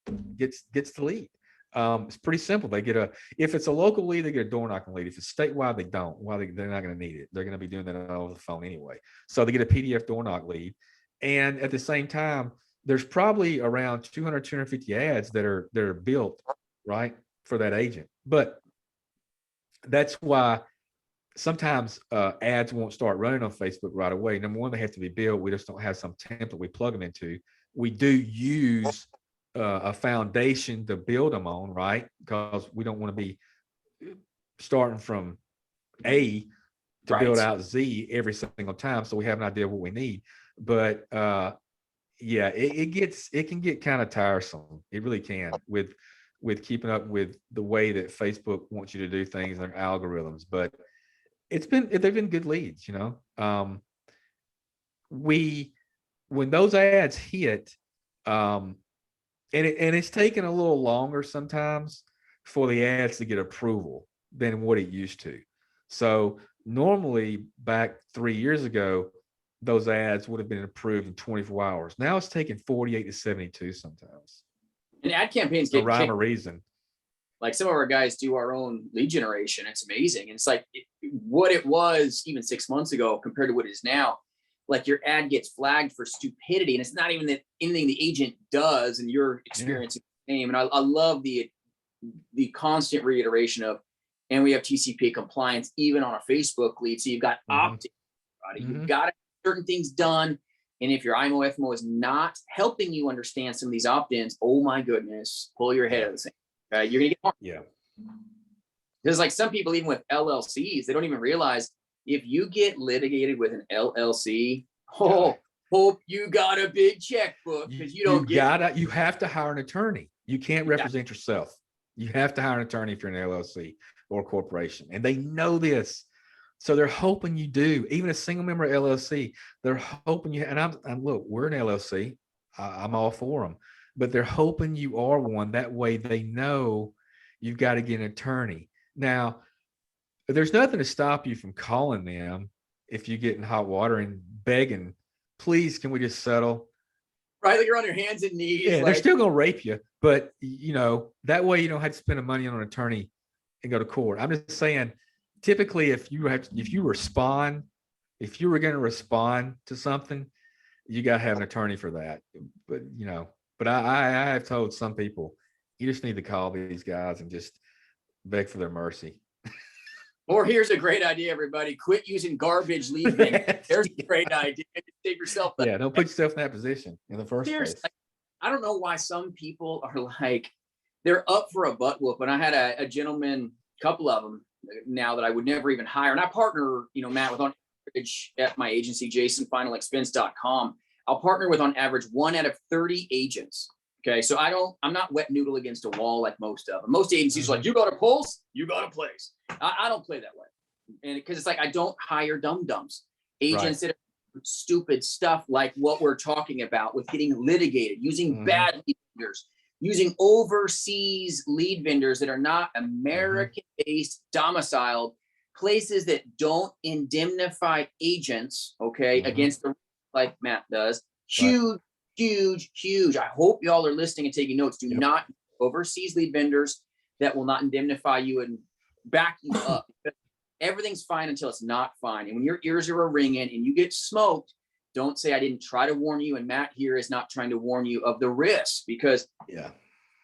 the lead. It's pretty simple. They get if it's a local lead, they get a door knocking lead. If it's statewide, they don't. They're not going to need it. They're going to be doing that over the phone anyway. So they get a PDF door knock lead. And at the same time, there's probably around 200, 250 ads that are built, right, for that agent. But that's why sometimes ads won't start running on Facebook right away. Number one, they have to be built. We just don't have some template we plug them into. We do use a foundation to build them on, right? Because we don't want to be starting from A to build out Z every single time. So we have an idea of what we need. But it can get kind of tiresome. It really can, with keeping up with the way that Facebook wants you to do things and their algorithms. But they've been good leads, when those ads hit, and it's taken a little longer sometimes for the ads to get approval than what it used to. So normally back 3 years ago, those ads would have been approved in 24 hours. Now it's taking 48 to 72 sometimes. And ad campaigns get rhyme or reason. Like, some of our guys do our own lead generation. It's amazing. And it's like what it was even 6 months ago compared to what it is now. Like, your ad gets flagged for stupidity, and it's not even that anything the agent does, and you're experiencing the same. And I love the constant reiteration of, and we have TCPA compliance even on a Facebook lead. So you've got opt-in. You've got to certain things done. And if your IMO FMO is not helping you understand some of these opt-ins, oh my goodness, pull your head out of the sand. You're gonna get harmed. Yeah. Because, like, some people, even with LLCs, they don't even realize if you get litigated with an LLC, hope you got a big checkbook, because you have to hire an attorney. You can't represent yourself. You have to hire an attorney if you're an LLC or a corporation, and they know this. So they're hoping you do. Even a single member LLC, they're hoping you. And I'm look, we're an LLC. I'm all for them, but they're hoping you are one. That way, they know you've got to get an attorney. Now, there's nothing to stop you from calling them if you get in hot water and begging, please, can we just settle? Right, like you're on your hands and knees. Yeah, they're still gonna rape you, but that way you don't have to spend the money on an attorney and go to court. I'm just saying, typically, if you were going to respond to something, you got to have an attorney for that. But I have told some people, you just need to call these guys and just beg for their mercy. Or here's a great idea, everybody: quit using garbage lead bank. There's a great idea. Save yourself. Don't put yourself in that position in the first place. I don't know why some people are like, they're up for a butt whoop. And I had a gentleman, couple of them now, that I would never even hire. And I partner, Matt, with on average at my agency, jasonfinalexpense.com. I'll partner with on average 1 out of 30 agents. Okay. So I'm not wet noodle against a wall like most of them. Most agencies are like, you got a pulse, you got a place. I don't play that way. And because it's like, I don't hire dum-dums. Agents that are stupid stuff like what we're talking about with getting litigated, using bad leaders. using overseas lead vendors that are not American-based domiciled, places that don't indemnify agents, okay, against the, like Matt does. Huge, huge. I hope y'all are listening and taking notes. Do not overseas lead vendors that will not indemnify you and back you up. Everything's fine until it's not fine. And when your ears are ringing and you get smoked, don't say I didn't try to warn you. And Matt here is not trying to warn you of the risk, because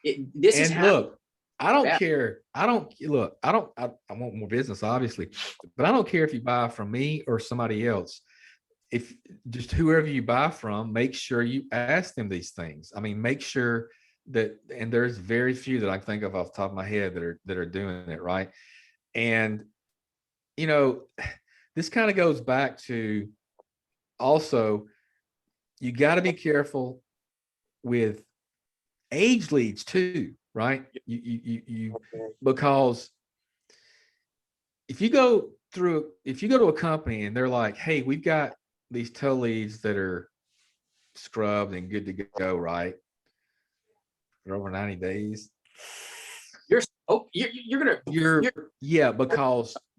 this is look, I don't care. I want more business, obviously, but I don't care if you buy from me or somebody else. If just whoever you buy from, make sure you ask them these things. I mean, make sure that, and there's very few that I can think of off the top of my head that are doing it right. And you know, this kind of goes back to also, you got to be careful with age leads too, right? Because if you go to a company and they're like, hey, we've got these tow leads that are scrubbed and good to go, right? For over 90 days. Because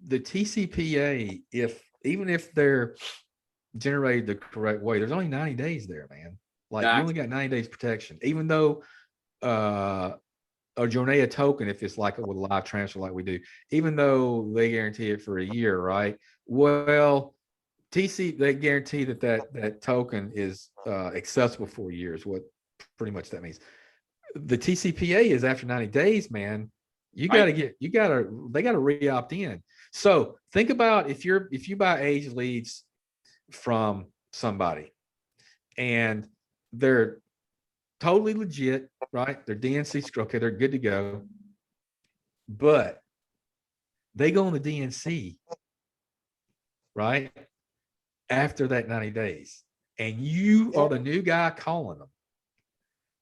the TCPA, even if they're generated the correct way, there's only 90 days there, man. Like you only got 90 days protection, even though a Jornea token, if it's like with a live transfer like we do, even though they guarantee it for a year, right? Well, they guarantee that token is accessible for a year is what pretty much that means. The TCPA is after 90 days, man. They got to re-opt in. So think about if you buy age leads from somebody and they're totally legit, right? They're DNC, okay, they're good to go, but they go on the DNC, right? After that 90 days, and you are the new guy calling them.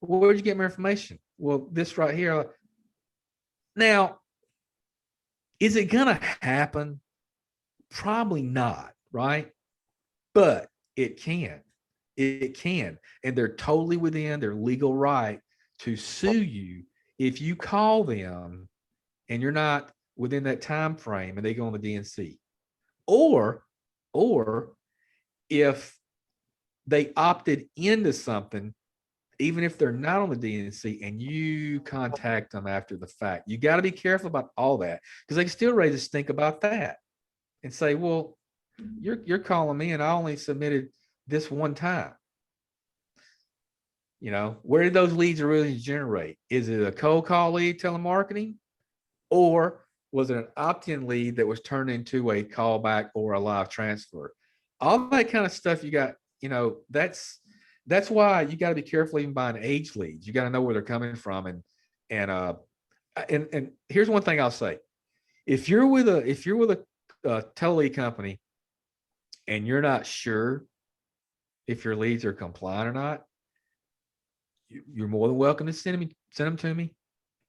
Where'd you get my information? Well, this right here. Now, is it gonna happen? Probably not, right? But it can. It can. And they're totally within their legal right to sue you if you call them and you're not within that time frame and they go on the DNC. Or if they opted into something, even if they're not on the DNC and you contact them after the fact, you got to be careful about all that, because they can still raise a stink about that and say, well, you're calling me and I only submitted this one time. You know, where did those leads really generate? Is it a cold call lead, telemarketing, or was it an opt-in lead that was turned into a callback or a live transfer? All that kind of stuff you got, you know, that's why you got to be careful even buying age leads. You got to know where they're coming from. And here's one thing I'll say. If you're with a tele company and you're not sure if your leads are compliant or not, you're more than welcome to send them to me.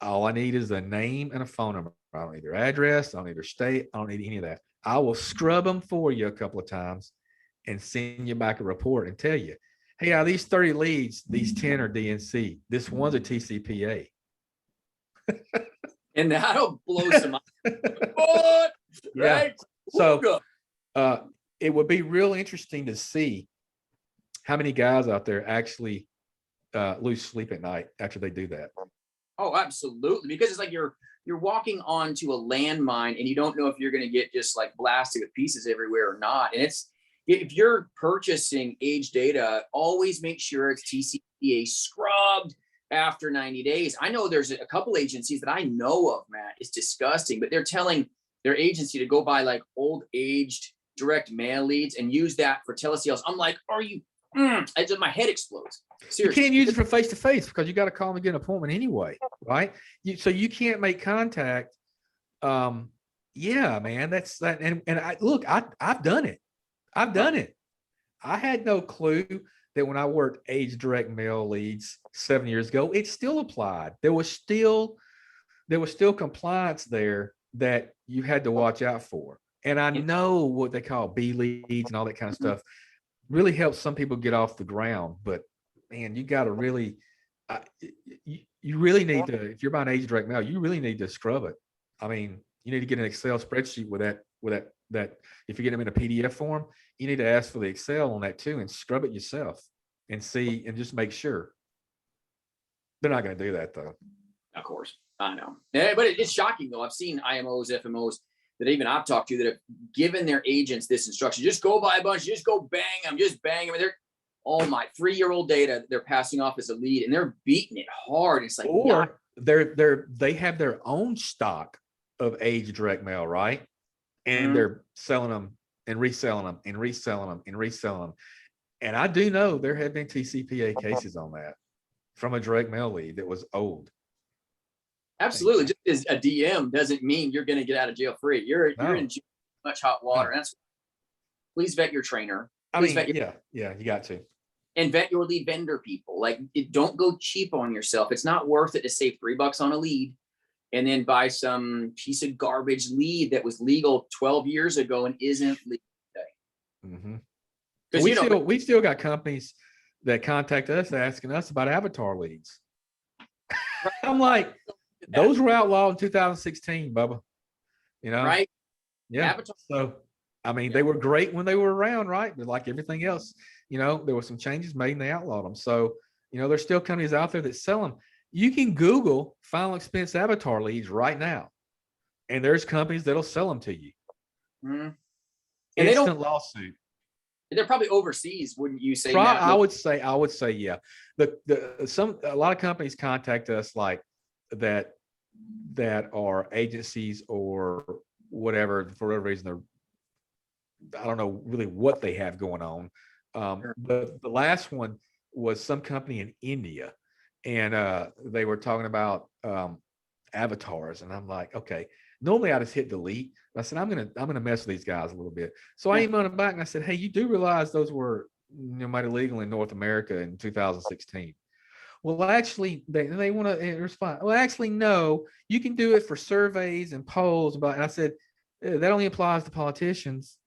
All I need is a name and a phone number. I don't need their address. I don't need their state. I don't need any of that. I will scrub them for you a couple of times and send you back a report and tell you, hey, out of these 30 leads, these 10 are DNC. This one's a TCPA. And that'll blow some up. What? Yeah. Right? So it would be real interesting to see how many guys out there actually lose sleep at night after they do that. Oh, absolutely. Because it's like you're walking onto a landmine and you don't know if you're going to get just like blasted with pieces everywhere or not. And if you're purchasing age data, always make sure it's TCPA scrubbed after 90 days. I know there's a couple agencies that I know of, Matt. It's disgusting, but they're telling their agency to go buy like old aged direct mail leads and use that for telesales. I'm like, are you? My head explodes. Seriously. You can't use it for face-to-face because you got to call and get an appointment anyway, right? So you can't make contact. Yeah, man, that's that. And I've done it. I've done it. I had no clue that when I worked age direct mail leads 7 years ago, it still applied. There was still compliance there that you had to watch out for. And I know what they call B leads and all that kind of stuff really helps some people get off the ground, but man, you got to really you really need to, if you're buying age direct mail, you really need to scrub it. I mean, you need to get an Excel spreadsheet with that. If you get them in a PDF form, you need to ask for the Excel on that too and scrub it yourself and see and just make sure. They're not going to do that though. Of course, I know. Yeah, but it's shocking though. I've seen IMOs, FMOs that even I've talked to that have given their agents this instruction: just go buy a bunch, just go bang them, just bang them. And they're, oh my, 3-year-old data they're passing off as a lead, and they're beating it hard. It's like, or they have their own stock of age direct mail, right? And they're selling them and reselling them and reselling them and reselling them. And I do know there have been TCPA cases on that from a direct mail lead that was old. absolutely. Just as a DM doesn't mean you're going to get out of jail free. You're in too much hot water. That's, please vet your trainer. Please vet your, yeah, you got to. And vet your lead vendor people. Like, don't go cheap on yourself. It's not worth it to save $3 on a lead and then buy some piece of garbage lead that was legal 12 years ago and isn't legal today. Mm-hmm. Because we still got companies that contact us asking us about avatar leads. I'm like, those were outlawed in 2016, Bubba. You know, right? Yeah. Avatar. So, I mean, they were great when they were around, right? But like everything else, you know, there were some changes made and they outlawed them. So, you know, there's still companies out there that sell them. You can Google final expense avatar leads right now, and there's companies that'll sell them to you. Mm-hmm. And instant lawsuit. They're probably overseas, wouldn't you say? I would say, yeah. A lot of companies contact us like that are agencies or whatever, for whatever reason. I don't know really what they have going on. But the last one was some company in India, and they were talking about avatars, and I'm like, okay. Normally I just hit delete. I said, I'm gonna mess with these guys a little bit. So I emailed them back and I said, hey, you do realize those were made illegal in North America in 2016? Well, actually, they want to respond. Well, actually, no, you can do it for surveys and polls. And I said, that only applies to politicians.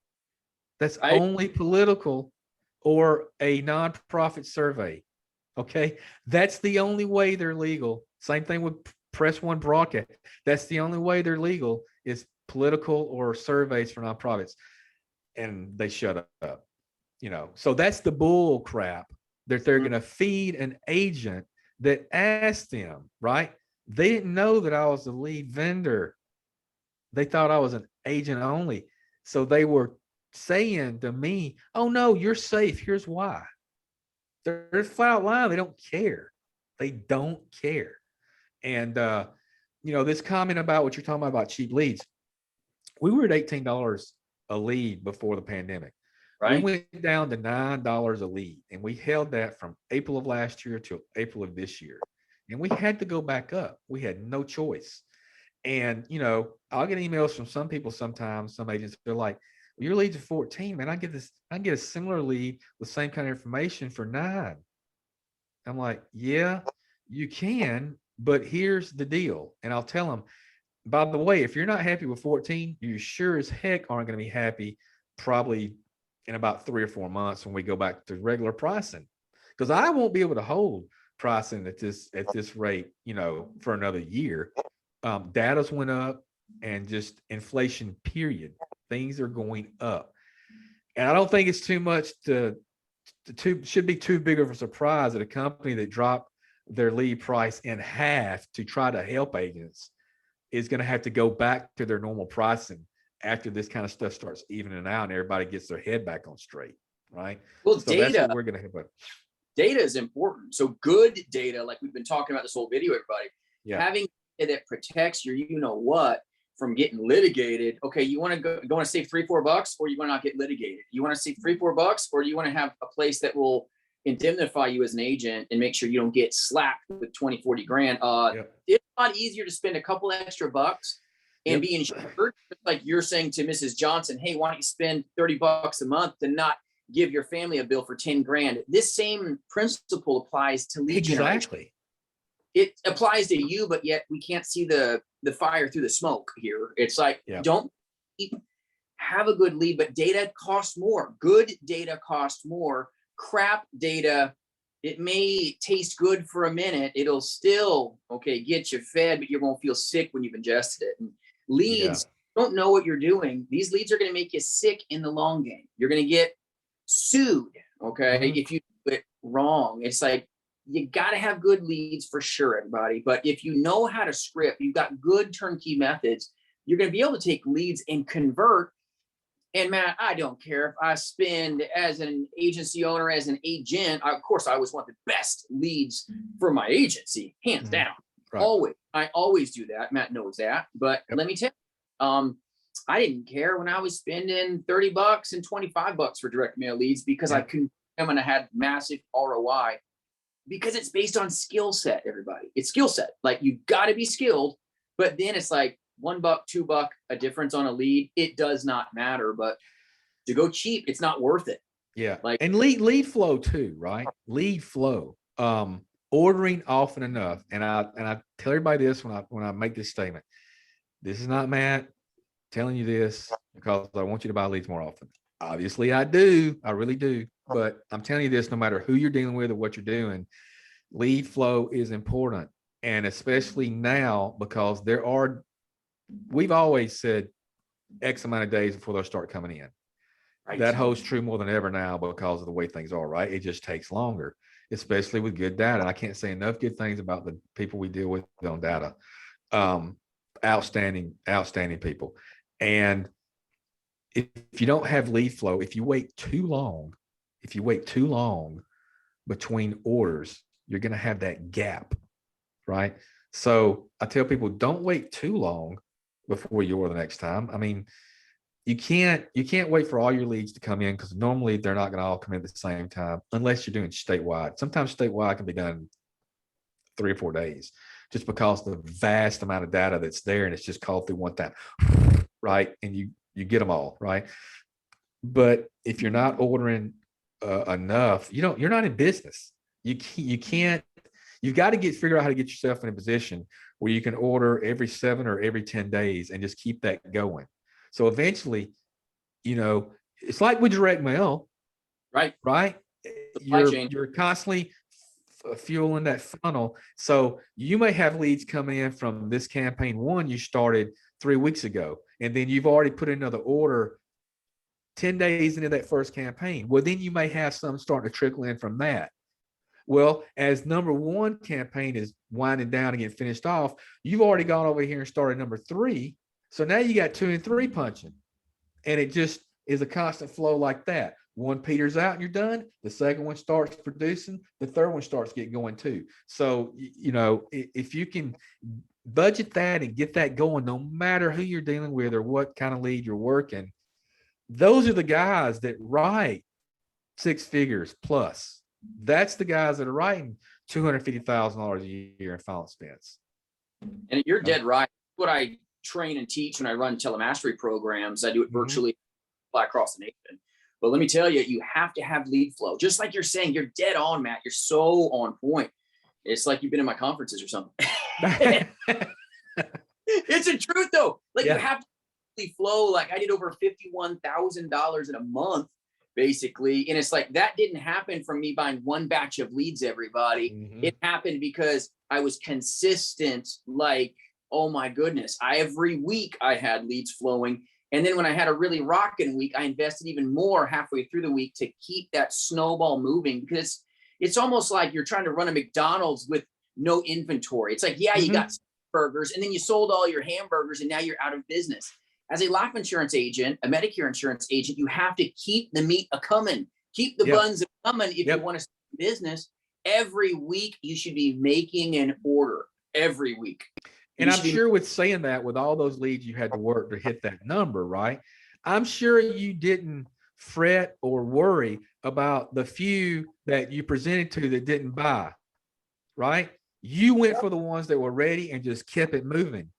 That's only political or a nonprofit survey. Okay. That's the only way they're legal. Same thing with Press One broadcast. That's the only way they're legal is political or surveys for nonprofits. And they shut up, you know. So that's the bull crap that they're going to feed an agent that asked them, right? They didn't know that I was the lead vendor. They thought I was an agent only. So they were saying to me, oh no, you're safe. Here's why. They're flat out lying. They don't care. They don't care. And, you know, this comment about what you're talking about cheap leads, we were at $18 a lead before the pandemic. Right. We went down to $9 a lead, and we held that from April of last year to April of this year. And we had to go back up. We had no choice. And, you know, I'll get emails from some people sometimes, some agents, they're like, well, your leads are 14, man. I can get a similar lead with same kind of information for 9. I'm like, yeah, you can. But here's the deal. And I'll tell them, by the way, if you're not happy with 14, you sure as heck aren't going to be happy probably in about 3 or 4 months when we go back to regular pricing. Because I won't be able to hold pricing at this rate, you know, for another year. Data's went up, and just inflation, period. Things are going up. And I don't think it's too much should be too big of a surprise that a company that dropped their lead price in half to try to help agents is going to have to go back to their normal pricing after this kind of stuff starts evening out and everybody gets their head back on straight, right? Well, so data, that's what we're going to have. Data is important. So good data, like we've been talking about this whole video, everybody, having data that protects your, you know what, from getting litigated. Okay, you want to save $3-4, or you want to not get litigated? You want to save $3-4, or do you want to have a place that will indemnify you as an agent and make sure you don't get slapped with 20-40 grand? It's a lot easier to spend a couple extra bucks and be insured, like you're saying to Mrs. Johnson, hey, why don't you spend $30 a month and not give your family a bill for 10 grand? This same principle applies to lead generation. It applies to you, but yet we can't see the fire through the smoke here. It's like, don't have a good lead, but data costs more. Good data costs more. Crap data it may taste good for a minute. It'll still, okay, get you fed, but you won't feel sick when you've ingested it. And Yeah. leads don't know what you're doing. These leads are going to make you sick in the long game. You're going to get sued, okay, if you do it wrong. It's like, you got to have good leads for sure, everybody. But if you know how to script, you've got good turnkey methods, you're going to be able to take leads and convert. And Matt, I don't care if I spend as an agency owner, as an agent, of course, I always want the best leads for my agency, hands down. Right. Always. I always do that. Matt knows that. But let me tell you, I didn't care when I was spending $30 and $25 for direct mail leads because I couldn't, and I had massive ROI. Because it's based on skill set, everybody. It's skill set. Like, you've got to be skilled, but then it's like $1, $2 a difference on a lead. It does not matter, but to go cheap, it's not worth it. Yeah. Like, and lead flow too, right? Lead flow. Ordering often enough. And I tell everybody this when I make this statement. This is not Matt telling you this because I want you to buy leads more often. Obviously I do. I really do. But I'm telling you this, no matter who you're dealing with or what you're doing, lead flow is important. And especially now, because we've always said X amount of days before they'll start coming in. Right. That holds true more than ever now because of the way things are, right? It just takes longer, especially with good data. I can't say enough good things about the people we deal with on data. Outstanding people. And if you don't have lead flow, if you wait too long between orders, you're going to have that gap, right? So I tell people, don't wait too long before you order the next time. I mean, you can't wait for all your leads to come in because normally they're not going to all come in at the same time unless you're doing statewide. Sometimes statewide can be done in 3 or 4 days just because the vast amount of data that's there and it's just called through one time, right? And you get them all, right? But if you're not ordering enough, you're not in business. You can't. You've got to figure out how to get yourself in a position where you can order every 7 or every 10 days and just keep that going. So eventually, it's like with direct mail, right? You're constantly fueling that funnel. So you may have leads coming in from this campaign 1 you started 3 weeks ago, and then you've already put in another order 10 days into that first campaign. Well, then you may have some starting to trickle in from that. Well, as number 1 campaign is winding down and getting finished off, you've already gone over here and started number 3. So now you got 2 and 3 punching. And it just is a constant flow like that. One peters out and you're done. The second one starts producing. The third one starts getting going too. So, if you can budget that and get that going, no matter who you're dealing with or what kind of lead you're working, those are the guys that write 6 figures plus. That's the guys that are writing $250,000 a year in final expense. And you're dead right. What I train and teach when I run telemastery programs, I do it virtually across the nation. But let me tell you, you have to have lead flow. Just like you're saying, you're dead on, Matt. You're so on point. It's like you've been in my conferences or something. It's the truth though. Like you have to flow. Like I did over $51,000 in a month, basically. And it's like, that didn't happen from me buying one batch of leads, everybody. It happened because I was consistent. Like, oh my goodness, every week I had leads flowing. And then when I had a really rocking week, I invested even more halfway through the week to keep that snowball moving, because it's almost like you're trying to run a McDonald's with no inventory. It's like, you got burgers and then you sold all your hamburgers and now you're out of business. As a life insurance agent, a Medicare insurance agent, you have to keep the meat a-coming, keep the buns a-coming if you want to start a business. Every week you should be making an order every week. And I'm sure with saying that, with all those leads you had to work to hit that number, right? I'm sure you didn't fret or worry about the few that you presented to that didn't buy, right? You went for the ones that were ready and just kept it moving.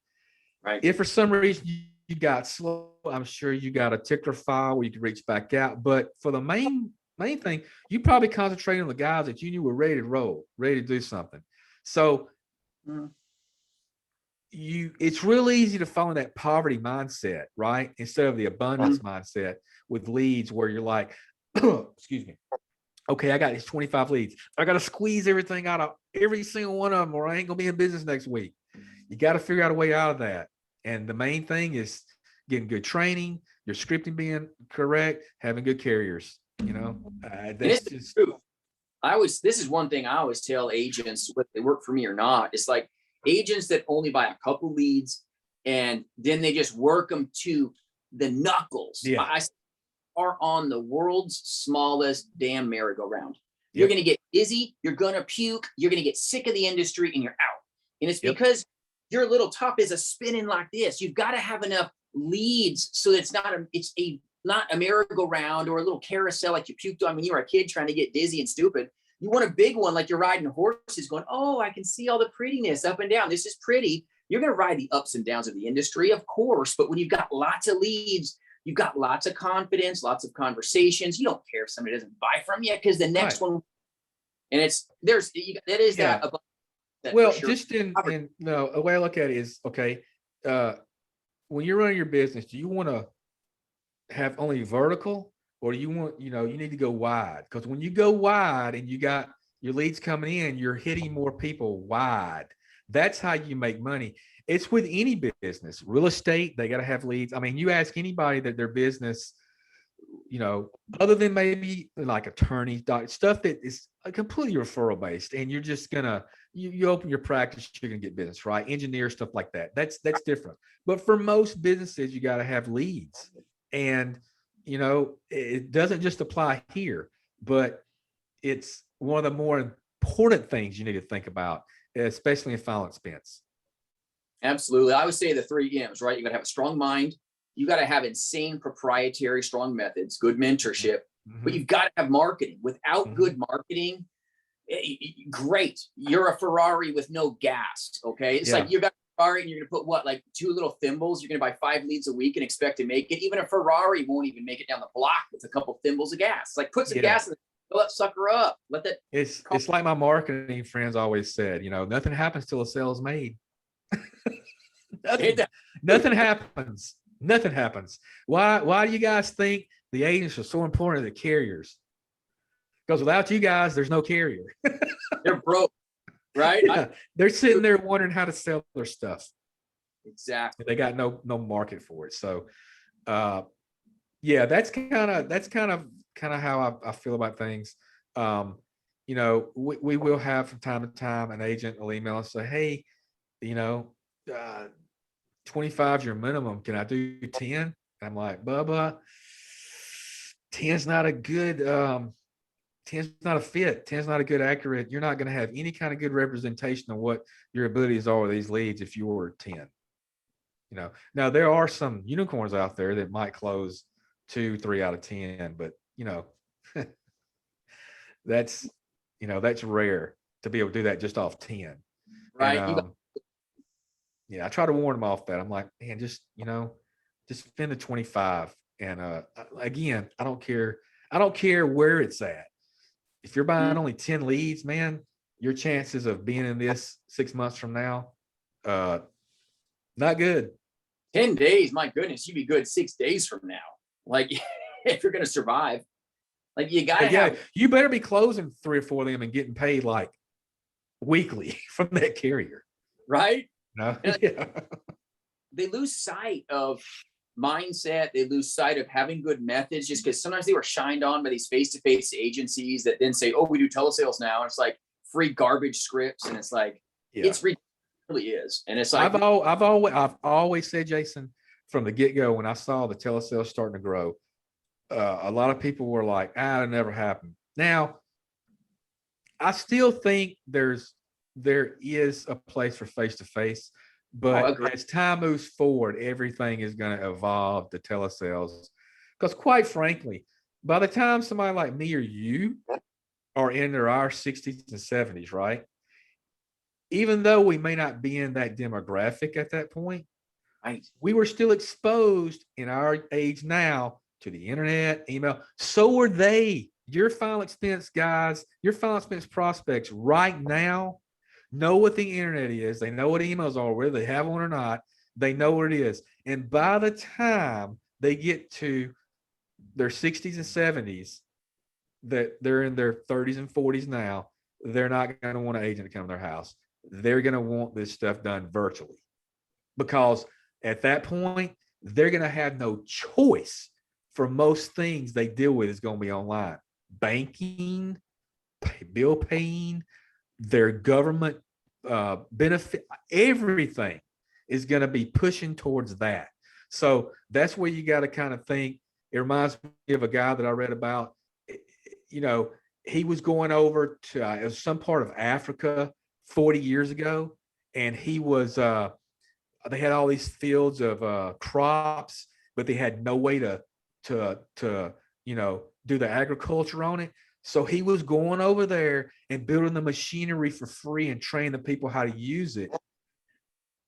Right. If for some reason you got slow, I'm sure you got a ticker file where you could reach back out. But for the main thing, you probably concentrated on the guys that you knew were ready to roll, ready to do something. So it's real easy to fall in that poverty mindset, right? Instead of the abundance mindset with leads where you're like, excuse me, Okay, I got these 25 leads. I got to squeeze everything out of every single one of them, or I ain't gonna be in business next week. You got to figure out a way out of that. And the main thing is getting good training, your scripting being correct, having good carriers. And That's it's just true. This is one thing I always tell agents, whether they work for me or not. It's like agents that only buy a couple leads and then they just work them to the knuckles. yeah, I are on the world's smallest damn merry-go-round. You're yep, going to get dizzy, you're going to puke, you're going to get sick of the industry, and you're out. And it's yep, because your little top is a spinning like this. You've got to have enough leads so it's not a merry-go-round or a little carousel like you puked on when you were a kid trying to get dizzy and stupid. You want a big one like you're riding horses going, oh, I can see all the prettiness up and down. This is pretty. You're going to ride the ups and downs of the industry, of course. But when you've got lots of leads, you've got lots of confidence, lots of conversations. You don't care if somebody doesn't buy from you because the next right, one, and that is yeah. that for Well, sure. just in no, a way I look at it is okay. Uh, when you're running your business, do you want to have only vertical, or do you want, you need to go wide? Because when you go wide and you got your leads coming in, you're hitting more people wide. That's how you make money. It's with any business. Real estate, they got to have leads. I mean, you ask anybody that their business, other than maybe like attorneys, stuff that is completely referral based, and you're just gonna you open your practice, you're gonna get business, right? Engineer stuff like that. That's different. But for most businesses, you got to have leads, and it doesn't just apply here, but it's one of the more important things you need to think about, especially in final expense. Absolutely. I would say the 3 M's, right? You got to have a strong mind. You got to have insane proprietary, strong methods, good mentorship, but Mm-hmm. you've got to have marketing. Without Mm-hmm. good marketing, great. You're a Ferrari with no gas. Okay. It's Yeah. like you got a Ferrari and you're going to put what, like 2 little thimbles. You're going to buy 5 leads a week and expect to make it. Even a Ferrari won't even make it down the block with a couple thimbles of gas. Like put some Yeah. gas in, fill that sucker up. Let that. It's like my marketing friends always said, nothing happens till a sale is made. Nothing, nothing happens. Nothing happens. Why do you guys think the agents are so important to the carriers? Because without you guys, there's no carrier. They're broke, right? Yeah, they're sitting there wondering how to sell their stuff. Exactly. They got no market for it. So, yeah, that's kind of how I feel about things. We will have from time to time an agent will email and say, hey, you know, 25 is your minimum. Can I do 10? I'm like, Bubba, 10's not a good 10's not a fit. 10's not a good accurate. You're not going to have any kind of good representation of what your abilities are with these leads if you were 10. Now there are some unicorns out there that might close 2-3 out of 10, but that's that's rare to be able to do that just off 10. And Right. yeah, I try to warn them off that. I'm like, man, just spend the 25. And again, I don't care where it's at. If you're buying only 10 leads, man, your chances of being in this 6 months from now, not good. 10 days, my goodness, you'd be good 6 days from now. Like, if you're going to survive, like, you got to have. You better be closing 3 or 4 of them and getting paid like weekly from that carrier. Right? No? Yeah. They lose sight of mindset. They lose sight of having good methods just because sometimes they were shined on by these face-to-face agencies that then say, oh, we do telesales now. And it's like free garbage scripts. And it's like, it's ridiculous. It really is. And it's like, I've always said, Jason, from the get-go, when I saw the telesales starting to grow, a lot of people were like, it'll never happen. Now, I still think there is a place for face-to-face, but as time moves forward, everything is going to evolve to telesales. Because quite frankly, by the time somebody like me or you are in our 60s and 70s, right? Even though we may not be in that demographic at that point, right, we were still exposed in our age now to the internet, email. So were they. Your final expense guys, your final expense prospects right now know what the internet is. They know what emails are, whether they have one or not. They know what it is. And by the time they get to their 60s and 70s, that they're in their 30s and 40s now, they're not going to want an agent to come to their house. They're going to want this stuff done virtually, because at that point, they're going to have no choice. For most things they deal with is going to be online. Banking, bill paying, their government benefit, everything is going to be pushing towards that. So that's where you got to kind of think. It reminds me of a guy that I read about. You know, he was going over to it was some part of Africa 40 years ago, and he was they had all these fields of crops, but they had no way to do the agriculture on it. So he was going over there and building the machinery for free and training the people how to use it.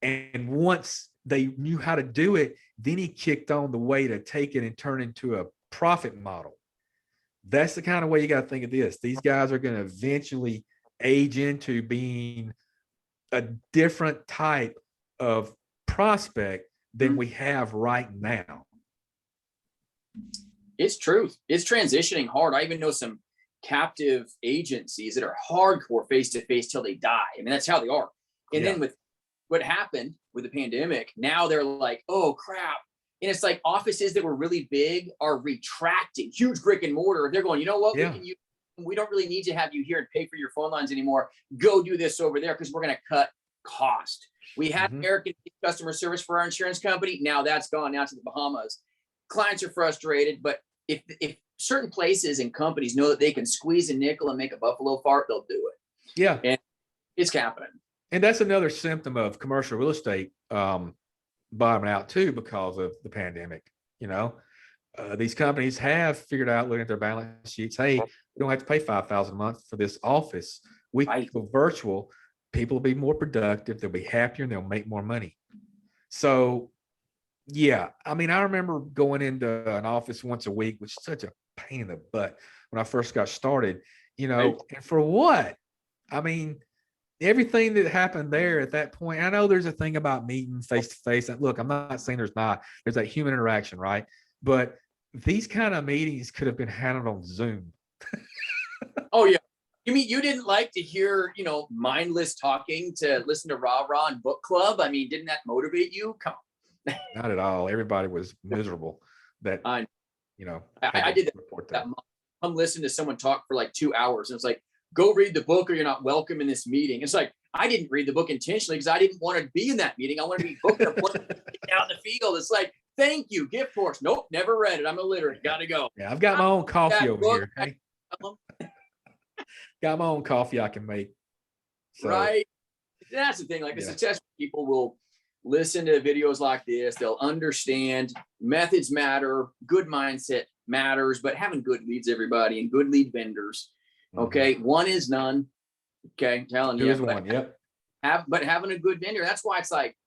And once they knew how to do it, then he kicked on the way to take it and turn it into a profit model. That's the kind of way you got to think of this. These guys are going to eventually age into being a different type of prospect than we have right now. It's truth. It's transitioning hard. I even know some captive agencies that are hardcore face-to-face till they die. I mean, that's how they are. And then with what happened with the pandemic, now they're like, oh crap. And it's like offices that were really big are retracting, huge brick and mortar. They're going, you know what? We don't really need to have you here and pay for your phone lines anymore. Go do this over there because we're going to cut cost. We had American customer service for our insurance company. Now that's gone now to the Bahamas. Clients are frustrated, but if certain places and companies know that they can squeeze a nickel and make a buffalo fart, they'll do it. Yeah. And it's happening. And that's another symptom of commercial real estate bottoming out too, because of the pandemic. These companies have figured out, looking at their balance sheets, hey, we don't have to pay $5,000 a month for this office. We can go virtual. People will be more productive. They'll be happier and they'll make more money. So, yeah, I mean, I remember going into an office once a week, which is such a pain in the butt when I first got started, and for what? I mean, everything that happened there at that point, I know there's a thing about meeting face to face. And look, I'm not saying there's that human interaction, right? But these kind of meetings could have been handled on Zoom. Oh yeah. You mean you didn't like to hear, mindless talking to listen to rah rah and book club? I mean, didn't that motivate you? Come on. Not at all. Everybody was miserable. I did that. I'm listening to someone talk for like 2 hours, and it's like, go read the book or you're not welcome in this meeting. It's like, I didn't read the book intentionally because I didn't want to be in that meeting. I want to be booking a plane out in the field. It's like, thank you, gift horse. Nope, never read it. I'm illiterate. Got to go. Yeah, I've got my own coffee over here. Okay? Got my own coffee I can make. So, right. That's the thing. Like the successful people will listen to videos like this. They'll understand methods matter. Good mindset matters, but having good leads, everybody, and good lead vendors. Okay. One is none. Okay. I'm telling you. Two is one. Yep. But having a good vendor, that's why it's like,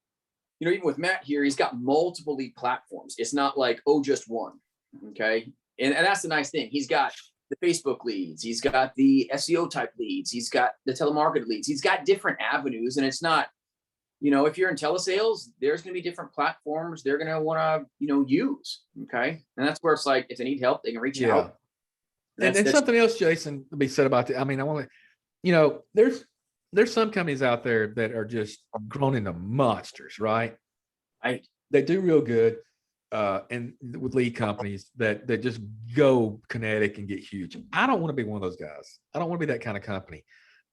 even with Matt here, he's got multiple lead platforms. It's not like, just one. Okay. And that's the nice thing. He's got the Facebook leads. He's got the SEO type leads. He's got the telemarketing leads. He's got different avenues. And it's not, if you're in telesales, there's going to be different platforms they're going to want to, use. Okay. And that's where it's like, if they need help, they can reach out. And something else, Jason, to be said about that. I mean, I want to, there's some companies out there that are just grown into monsters, right? They do real good. And with lead companies that just go kinetic and get huge. I don't want to be one of those guys. I don't want to be that kind of company.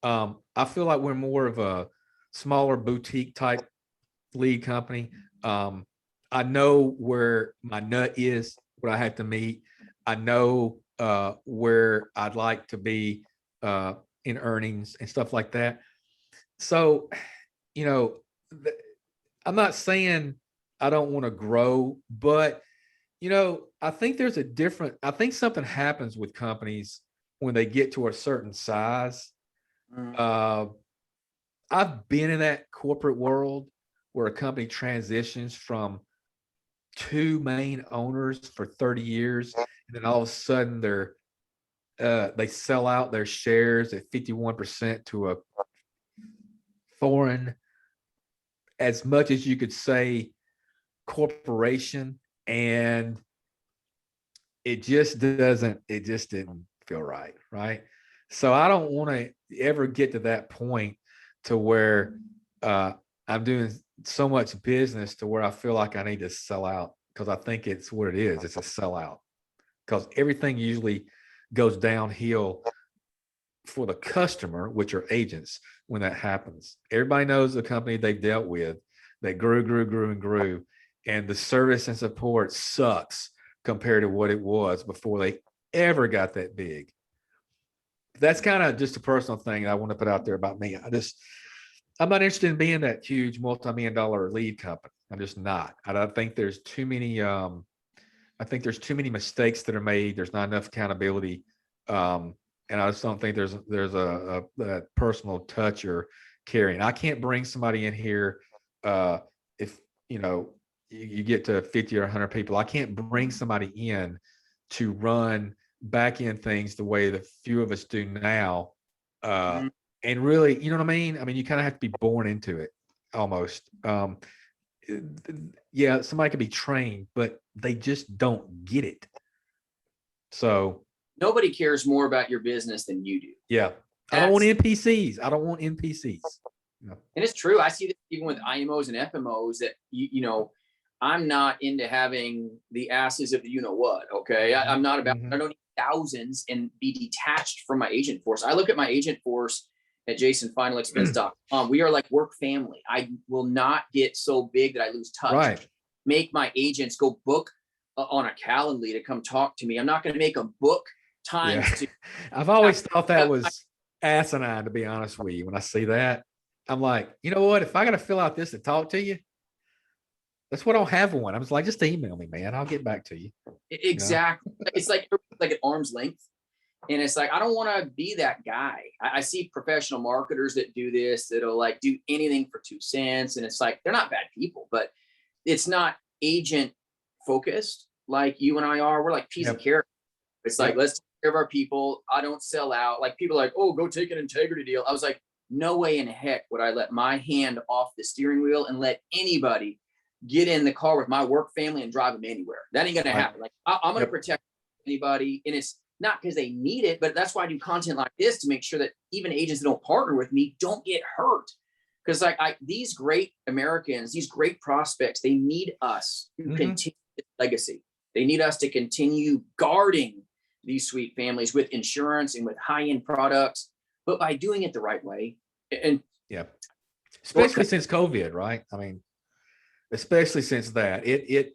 I feel like we're more of a smaller boutique type lead company. I know where my nut is, what I have to meet. I know where I'd like to be in earnings and stuff like that. So, I'm not saying I don't want to grow, but I think I think something happens with companies when they get to a certain size. I've been in that corporate world where a company transitions from two main owners for 30 years, and then all of a sudden they sell out their shares at 51% to a foreign, as much as you could say, corporation, and it just didn't feel right. Right. So I don't want to ever get to that point to where I'm doing so much business to where I feel like I need to sell out, because I think it's what it is. It's a sellout, because everything usually goes downhill for the customer, which are agents, when that happens. Everybody knows the company they've dealt with that grew, and the service and support sucks compared to what it was before they ever got that big. That's kind of just a personal thing I want to put out there about me. I'm not interested in being that huge multi-million dollar lead company. I'm just not. I think there's too many mistakes that are made. There's not enough accountability. And I just don't think there's a personal touch or caring. I can't bring somebody in here if you get to 50 or 100 people. I can't bring somebody in to run back end things the way that few of us do now. And really, you know what I mean? I mean, you kind of have to be born into it almost. Yeah, somebody could be trained, but they just don't get it. So nobody cares more about your business than you do. Yeah. I don't want NPCs. I don't want NPCs. No. And it's true. I see this even with IMOs and FMOs that, I'm not into having the asses of the what. Okay. I'm not about, I don't need thousands and be detached from my agent force. I look at my agent force at jasonfinalexpense.com. We are like work family. I will not get so big that I lose touch. Right. Make my agents go book on a Calendly to come talk to me. I'm not going to make them book times. Yeah. I've always thought that was asinine, to be honest with you. When I see that, I'm like, you know what? If I got to fill out this to talk to you, that's what I don't have one. I was like, just email me, man. I'll get back to you. Exactly. It's like at arm's length. And it's like, I don't want to be that guy. I see professional marketers that do this, that'll like do anything for 2 cents. And it's like, they're not bad people, but it's not agent focused like you and I are. We're like piece of character. It's like, let's take care of our people. I don't sell out. Like people are like, oh, go take an integrity deal. I was like, no way in heck would I let my hand off the steering wheel and let anybody get in the car with my work family and drive them anywhere. That ain't going to happen. Like I'm going to protect anybody. And it's not because they need it, but that's why I do content like this, to make sure that even agents that don't partner with me don't get hurt. Because like these great Americans, these great prospects, they need us to continue this legacy. They need us to continue guarding these sweet families with insurance and with high-end products, but by doing it the right way. And especially since COVID, right? I mean, especially since that, it's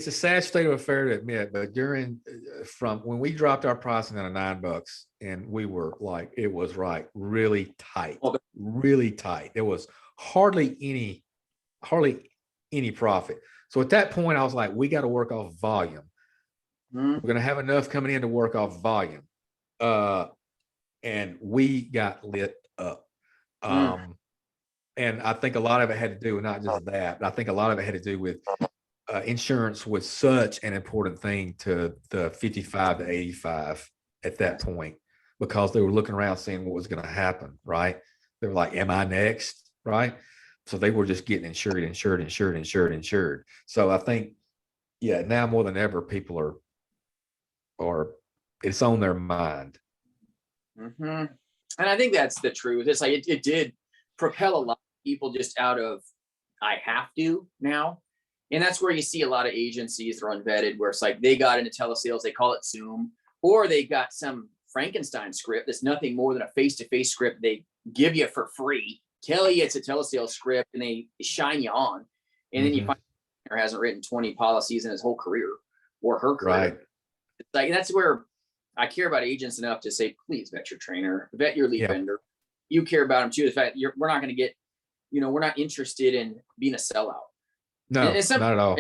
a sad state of affair to admit, but from when we dropped our pricing down to $9 and we were like, it was really tight. There was hardly any profit. So at that point I was like, we got to work off volume. We're going to have enough coming in to work off volume. And we got lit up. And I think a lot of it had to do with not just that, but I think a lot of it had to do with insurance was such an important thing to the 55 to 85 at that point, because they were looking around seeing what was going to happen, right? They were like, am I next? Right? So they were just getting insured. So I think, now more than ever, people are it's on their mind. And I think that's the truth. It's like it did propel a lot of people just out of I have to now. And that's where you see a lot of agencies that are unvetted, where it's like they got into telesales, they call it Zoom, or they got some Frankenstein script that's nothing more than a face-to-face script they give you for free, tell you it's a telesales script, and they shine you on. And then you find or hasn't written 20 policies in his whole career or her career. Right. It's like, that's where I care about agents enough to say, please vet your trainer, vet your lead vendor. You care about them too. The fact we're not going to get, we're not interested in being a sellout. No, not at all.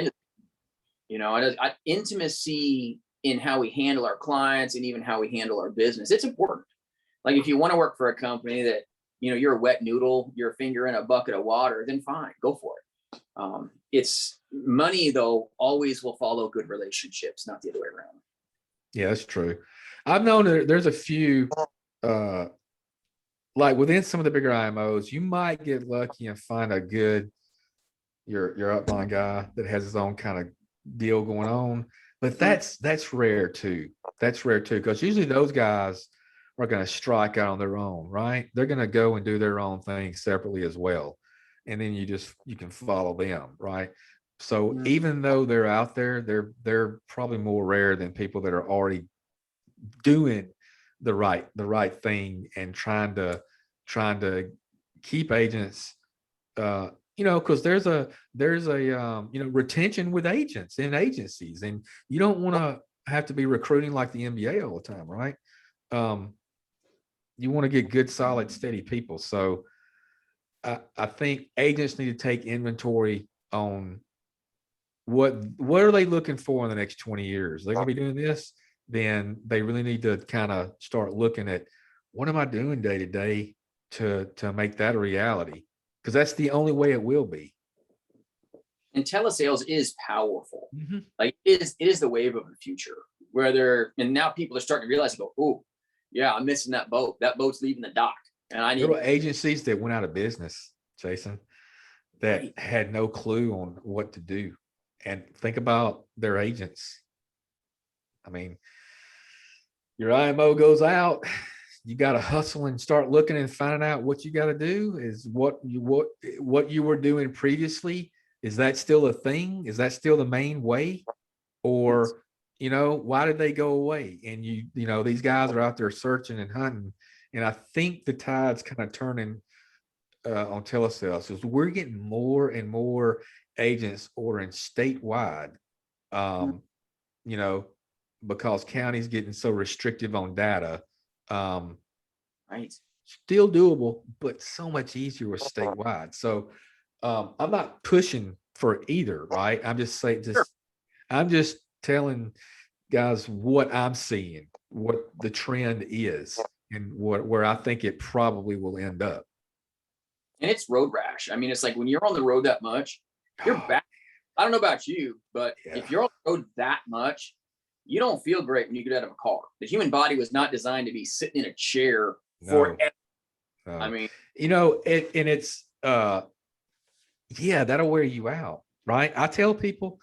Intimacy in how we handle our clients and even how we handle our business. It's important. Like if you want to work for a company that, you're a wet noodle, your finger in a bucket of water, then fine, go for it. It's money though, always will follow good relationships, not the other way around. Yeah, that's true. I've known there's a few, like within some of the bigger IMOs, you might get lucky and find a good, your upline guy that has his own kind of deal going on. But that's rare too. That's rare too, because usually those guys are going to strike out on their own, right? They're going to go and do their own thing separately as well. And then you can follow them, right? So Mm. even though they're out there, they're probably more rare than people that are already doing the right thing and trying to keep agents, because there's a retention with agents and agencies, and you don't want to have to be recruiting like the NBA all the time, right? um you want to get good, solid, steady people. So I think agents need to take inventory on what are they looking for in the next 20 years. They're going to be doing this, then they really need to kind of start looking at what am I doing day to day to make that a reality, because that's the only way it will be. And telesales is powerful. Mhm. Like it is the wave of the future where and now people are starting to realize, go, oh, yeah, I'm missing that boat. That boat's leaving the dock. And I There need were agencies that went out of business, Jason, that right. had no clue on what to do. And think about their agents. I mean, your IMO goes out, you got to hustle and start looking and finding out what you got to do. Is what you were doing previously, is that still a thing? Is that still the main way? Yes. Or, why did they go away? And these guys are out there searching and hunting. And I think the tide's kind of turning on telesales, because we're getting more and more agents ordering statewide, Mm. um, you know, because counties getting so restrictive on data. Um, Right. Still doable, but so much easier with statewide. So I'm not pushing for either, right? Sure. I'm just telling guys what I'm seeing, what the trend is, and where I think it probably will end up. And it's road rash. I mean, it's like when you're on the road that much, you're back. I don't know about you, but Yeah, if you're on the road that much, you don't feel great when you get out of a car. The human body was not designed to be sitting in a chair no, forever. I no, mean, and it's yeah, that'll wear you out, right? I tell people,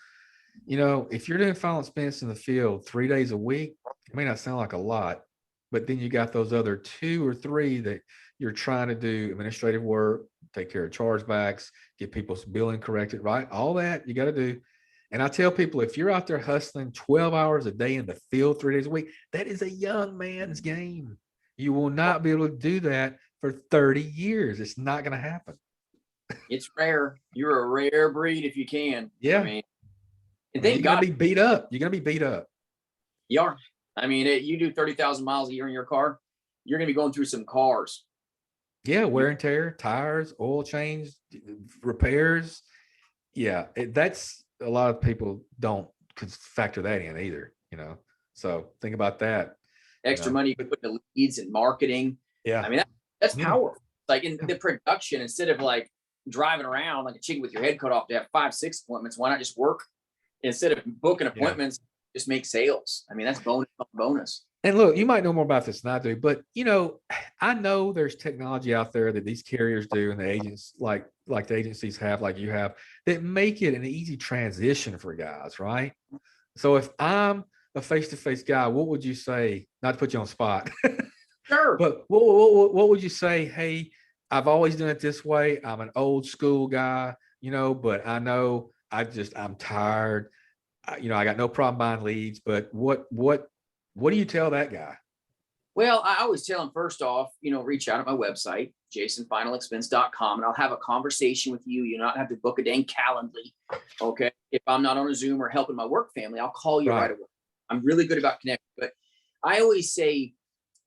if you're doing final expense in the field 3 days a week, it may not sound like a lot, but then you got those other 2 or 3 that you're trying to do administrative work, take care of chargebacks, get people's billing corrected, right? All that you got to do. And I tell people, if you're out there hustling 12 hours a day in the field 3 days a week, that is a young man's game. You will not be able to do that for 30 years. It's not going to happen. it's rare. You're a rare breed if you can. I Yeah. mean, I and mean, you're thank going God to be beat up. You're going to be beat up. you are. I mean, you do 30,000 miles a year in your car, you're going to be going through some cars. Yeah, You, wear and tear, tires, oil change, repairs. Yeah, that's a lot of people don't factor that in either. So think about that, extra money you can but put into leads and marketing. yeah, I mean, that's yeah, powerful. Like in yeah, the production, instead of like driving around like a chicken with your head cut off to have 5, 6 appointments, why not just work? Instead of booking yeah. appointments, just make sales. I mean, that's bonus. And look, you might know more about this than I do, but I know there's technology out there that these carriers do, and the agents like the agencies have, like you have, that make it an easy transition for guys, right? So if I'm a face-to-face guy, what would you say? Not to put you on the spot, Sure. but what would you say? Hey, I've always done it this way. I'm an old school guy, but I know I'm tired. I got no problem buying leads, but what do you tell that guy? Well, I always tell them first off, reach out at my website, jasonfinalexpense.com, and I'll have a conversation with you. You not have to book a dang Calendly. Okay. If I'm not on a Zoom or helping my work family, I'll call you right Right. away. I'm really good about connecting, but I always say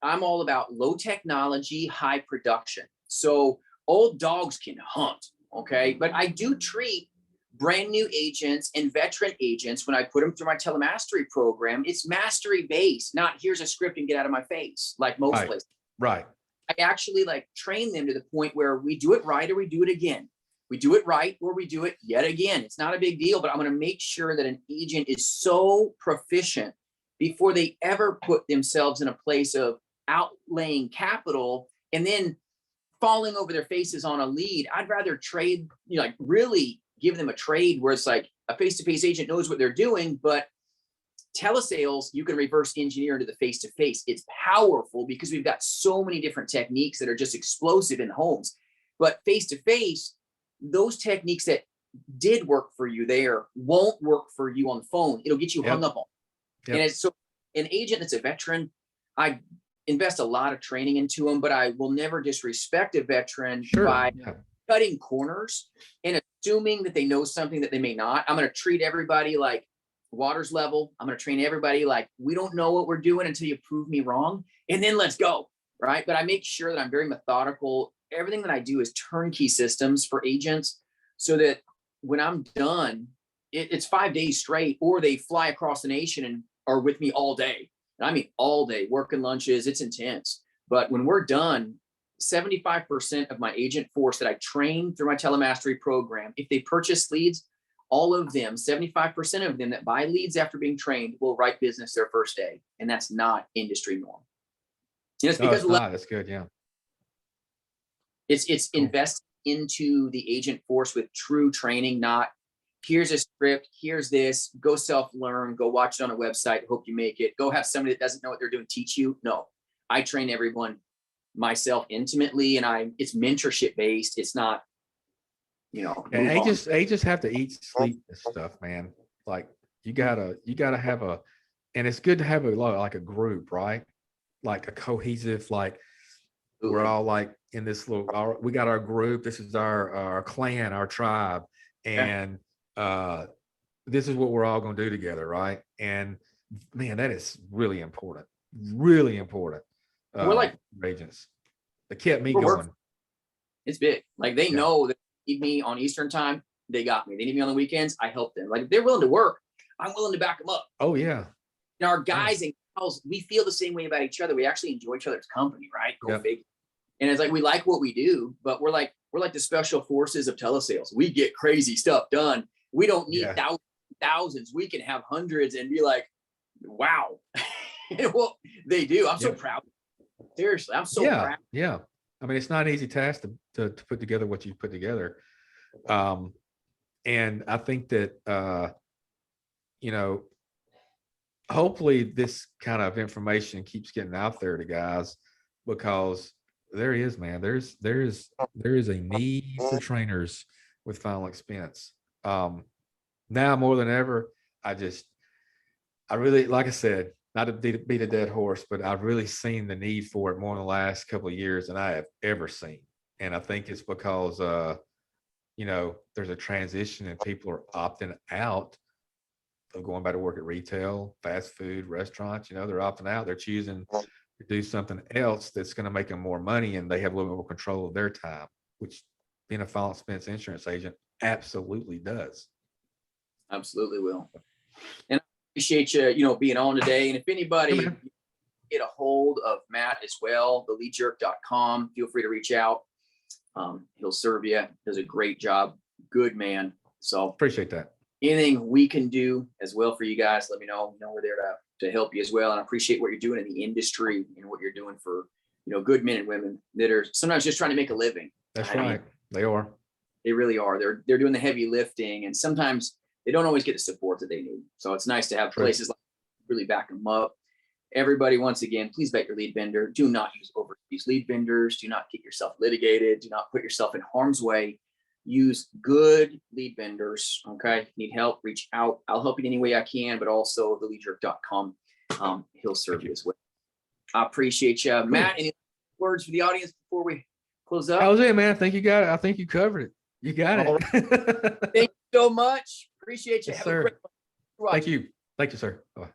I'm all about low technology, high production. So old dogs can hunt. Okay. But I do treat brand new agents and veteran agents when I put them through my telemastery program. It's mastery based, not here's a script and get out of my face, like most Right. places. Right. I actually like train them to the point where we do it right or we do it again. We do it right or we do it yet again. It's not a big deal, but I'm going to make sure that an agent is so proficient before they ever put themselves in a place of outlaying capital and then falling over their faces on a lead. I'd rather trade, like really give them a trade where it's like a face-to-face agent knows what they're doing, but Telesales, you can reverse engineer into the face-to-face. It's powerful because we've got so many different techniques that are just explosive in homes. But face-to-face, those techniques that did work for you there won't work for you on the phone. It'll get you hung up on. And it's so an agent that's a veteran, I invest a lot of training into them, but I will never disrespect a veteran by cutting corners and assuming that they know something that they may not. I'm going to treat everybody like water's level. I'm going to train everybody like we don't know what we're doing until you prove me wrong, and then let's go, right? But I make sure that I'm very methodical. Everything that I do is turnkey systems for agents so that when I'm done, it's 5 days straight, or they fly across the nation and are with me all day. And I mean all day, working lunches. It's intense. But when we're done, 75% of my agent force that I train through my telemastery program, if they purchase leads, all of them, 75% of them that buy leads after being trained will write business their first day. And that's not industry norm. And it's because that's good. Yeah. It's cool. Invest into the agent force with true training, not here's a script, here's this, go self-learn, go watch it on a website, hope you make it, go have somebody that doesn't know what they're doing teach you. No, I train everyone myself intimately, and it's mentorship based. It's not, and agents have to eat, sleep this stuff, man. Like you gotta have and it's good to have like a group, right? Like a cohesive, like we're all like in this little, we got our group. This is our clan, our tribe. And this is what we're all going to do together. Right. And man, that is really important. Really important. We're like agents. They kept me going. It's big. Like they know that they need me on Eastern time. They got me. They need me on the weekends. I help them. Like if they're willing to work, I'm willing to back them up. Oh yeah. And our guys and gals, we feel the same way about each other. We actually enjoy each other's company, right? Go figure. And it's like we like what we do, but we're like the special forces of telesales. We get crazy stuff done. We don't need thousands. We can have hundreds and be like, wow. And what they do. I'm so proud. Seriously, I'm so proud. Yeah. I mean, it's not an easy task to put together what you put together. And I think that, hopefully this kind of information keeps getting out there to guys, because there is a need for trainers with final expense. Now more than ever, I really, like I said, not to beat a dead horse, but I've really seen the need for it more in the last couple of years than I have ever seen. And I think it's because, there's a transition and people are opting out of going back to work at retail, fast food, restaurants. They're opting out. They're choosing to do something else that's going to make them more money, and they have a little bit more control of their time, which being a final expense insurance agent absolutely does. Absolutely will. And I appreciate you, being on today. And if anybody get a hold of Matt as well, theleadjerk.com, feel free to reach out. He'll serve you. Does a great job. Good man. So appreciate that. Anything we can do as well for you guys, let me know. We're there to help you as well. And I appreciate what you're doing in the industry and what you're doing for, good men and women that are sometimes just trying to make a living. That's right. They are. They really are. They're doing the heavy lifting, and sometimes they don't always get the support that they need. So it's nice to have places like really back them up. Everybody, once again, please vet your lead vendor. Do not use overseas lead vendors. Do not get yourself litigated. Do not put yourself in harm's way. Use good lead vendors. Okay. If you need help, reach out. I'll help you in any way I can, but also theleadjerk.com. He'll serve you as well. I appreciate you. Matt, any words for the audience before we close up? That was it, man. I think you got it. I think you covered it. You got it. Thank you so much. Appreciate you. Yes, sir. Thank you. Thank you, sir. Bye.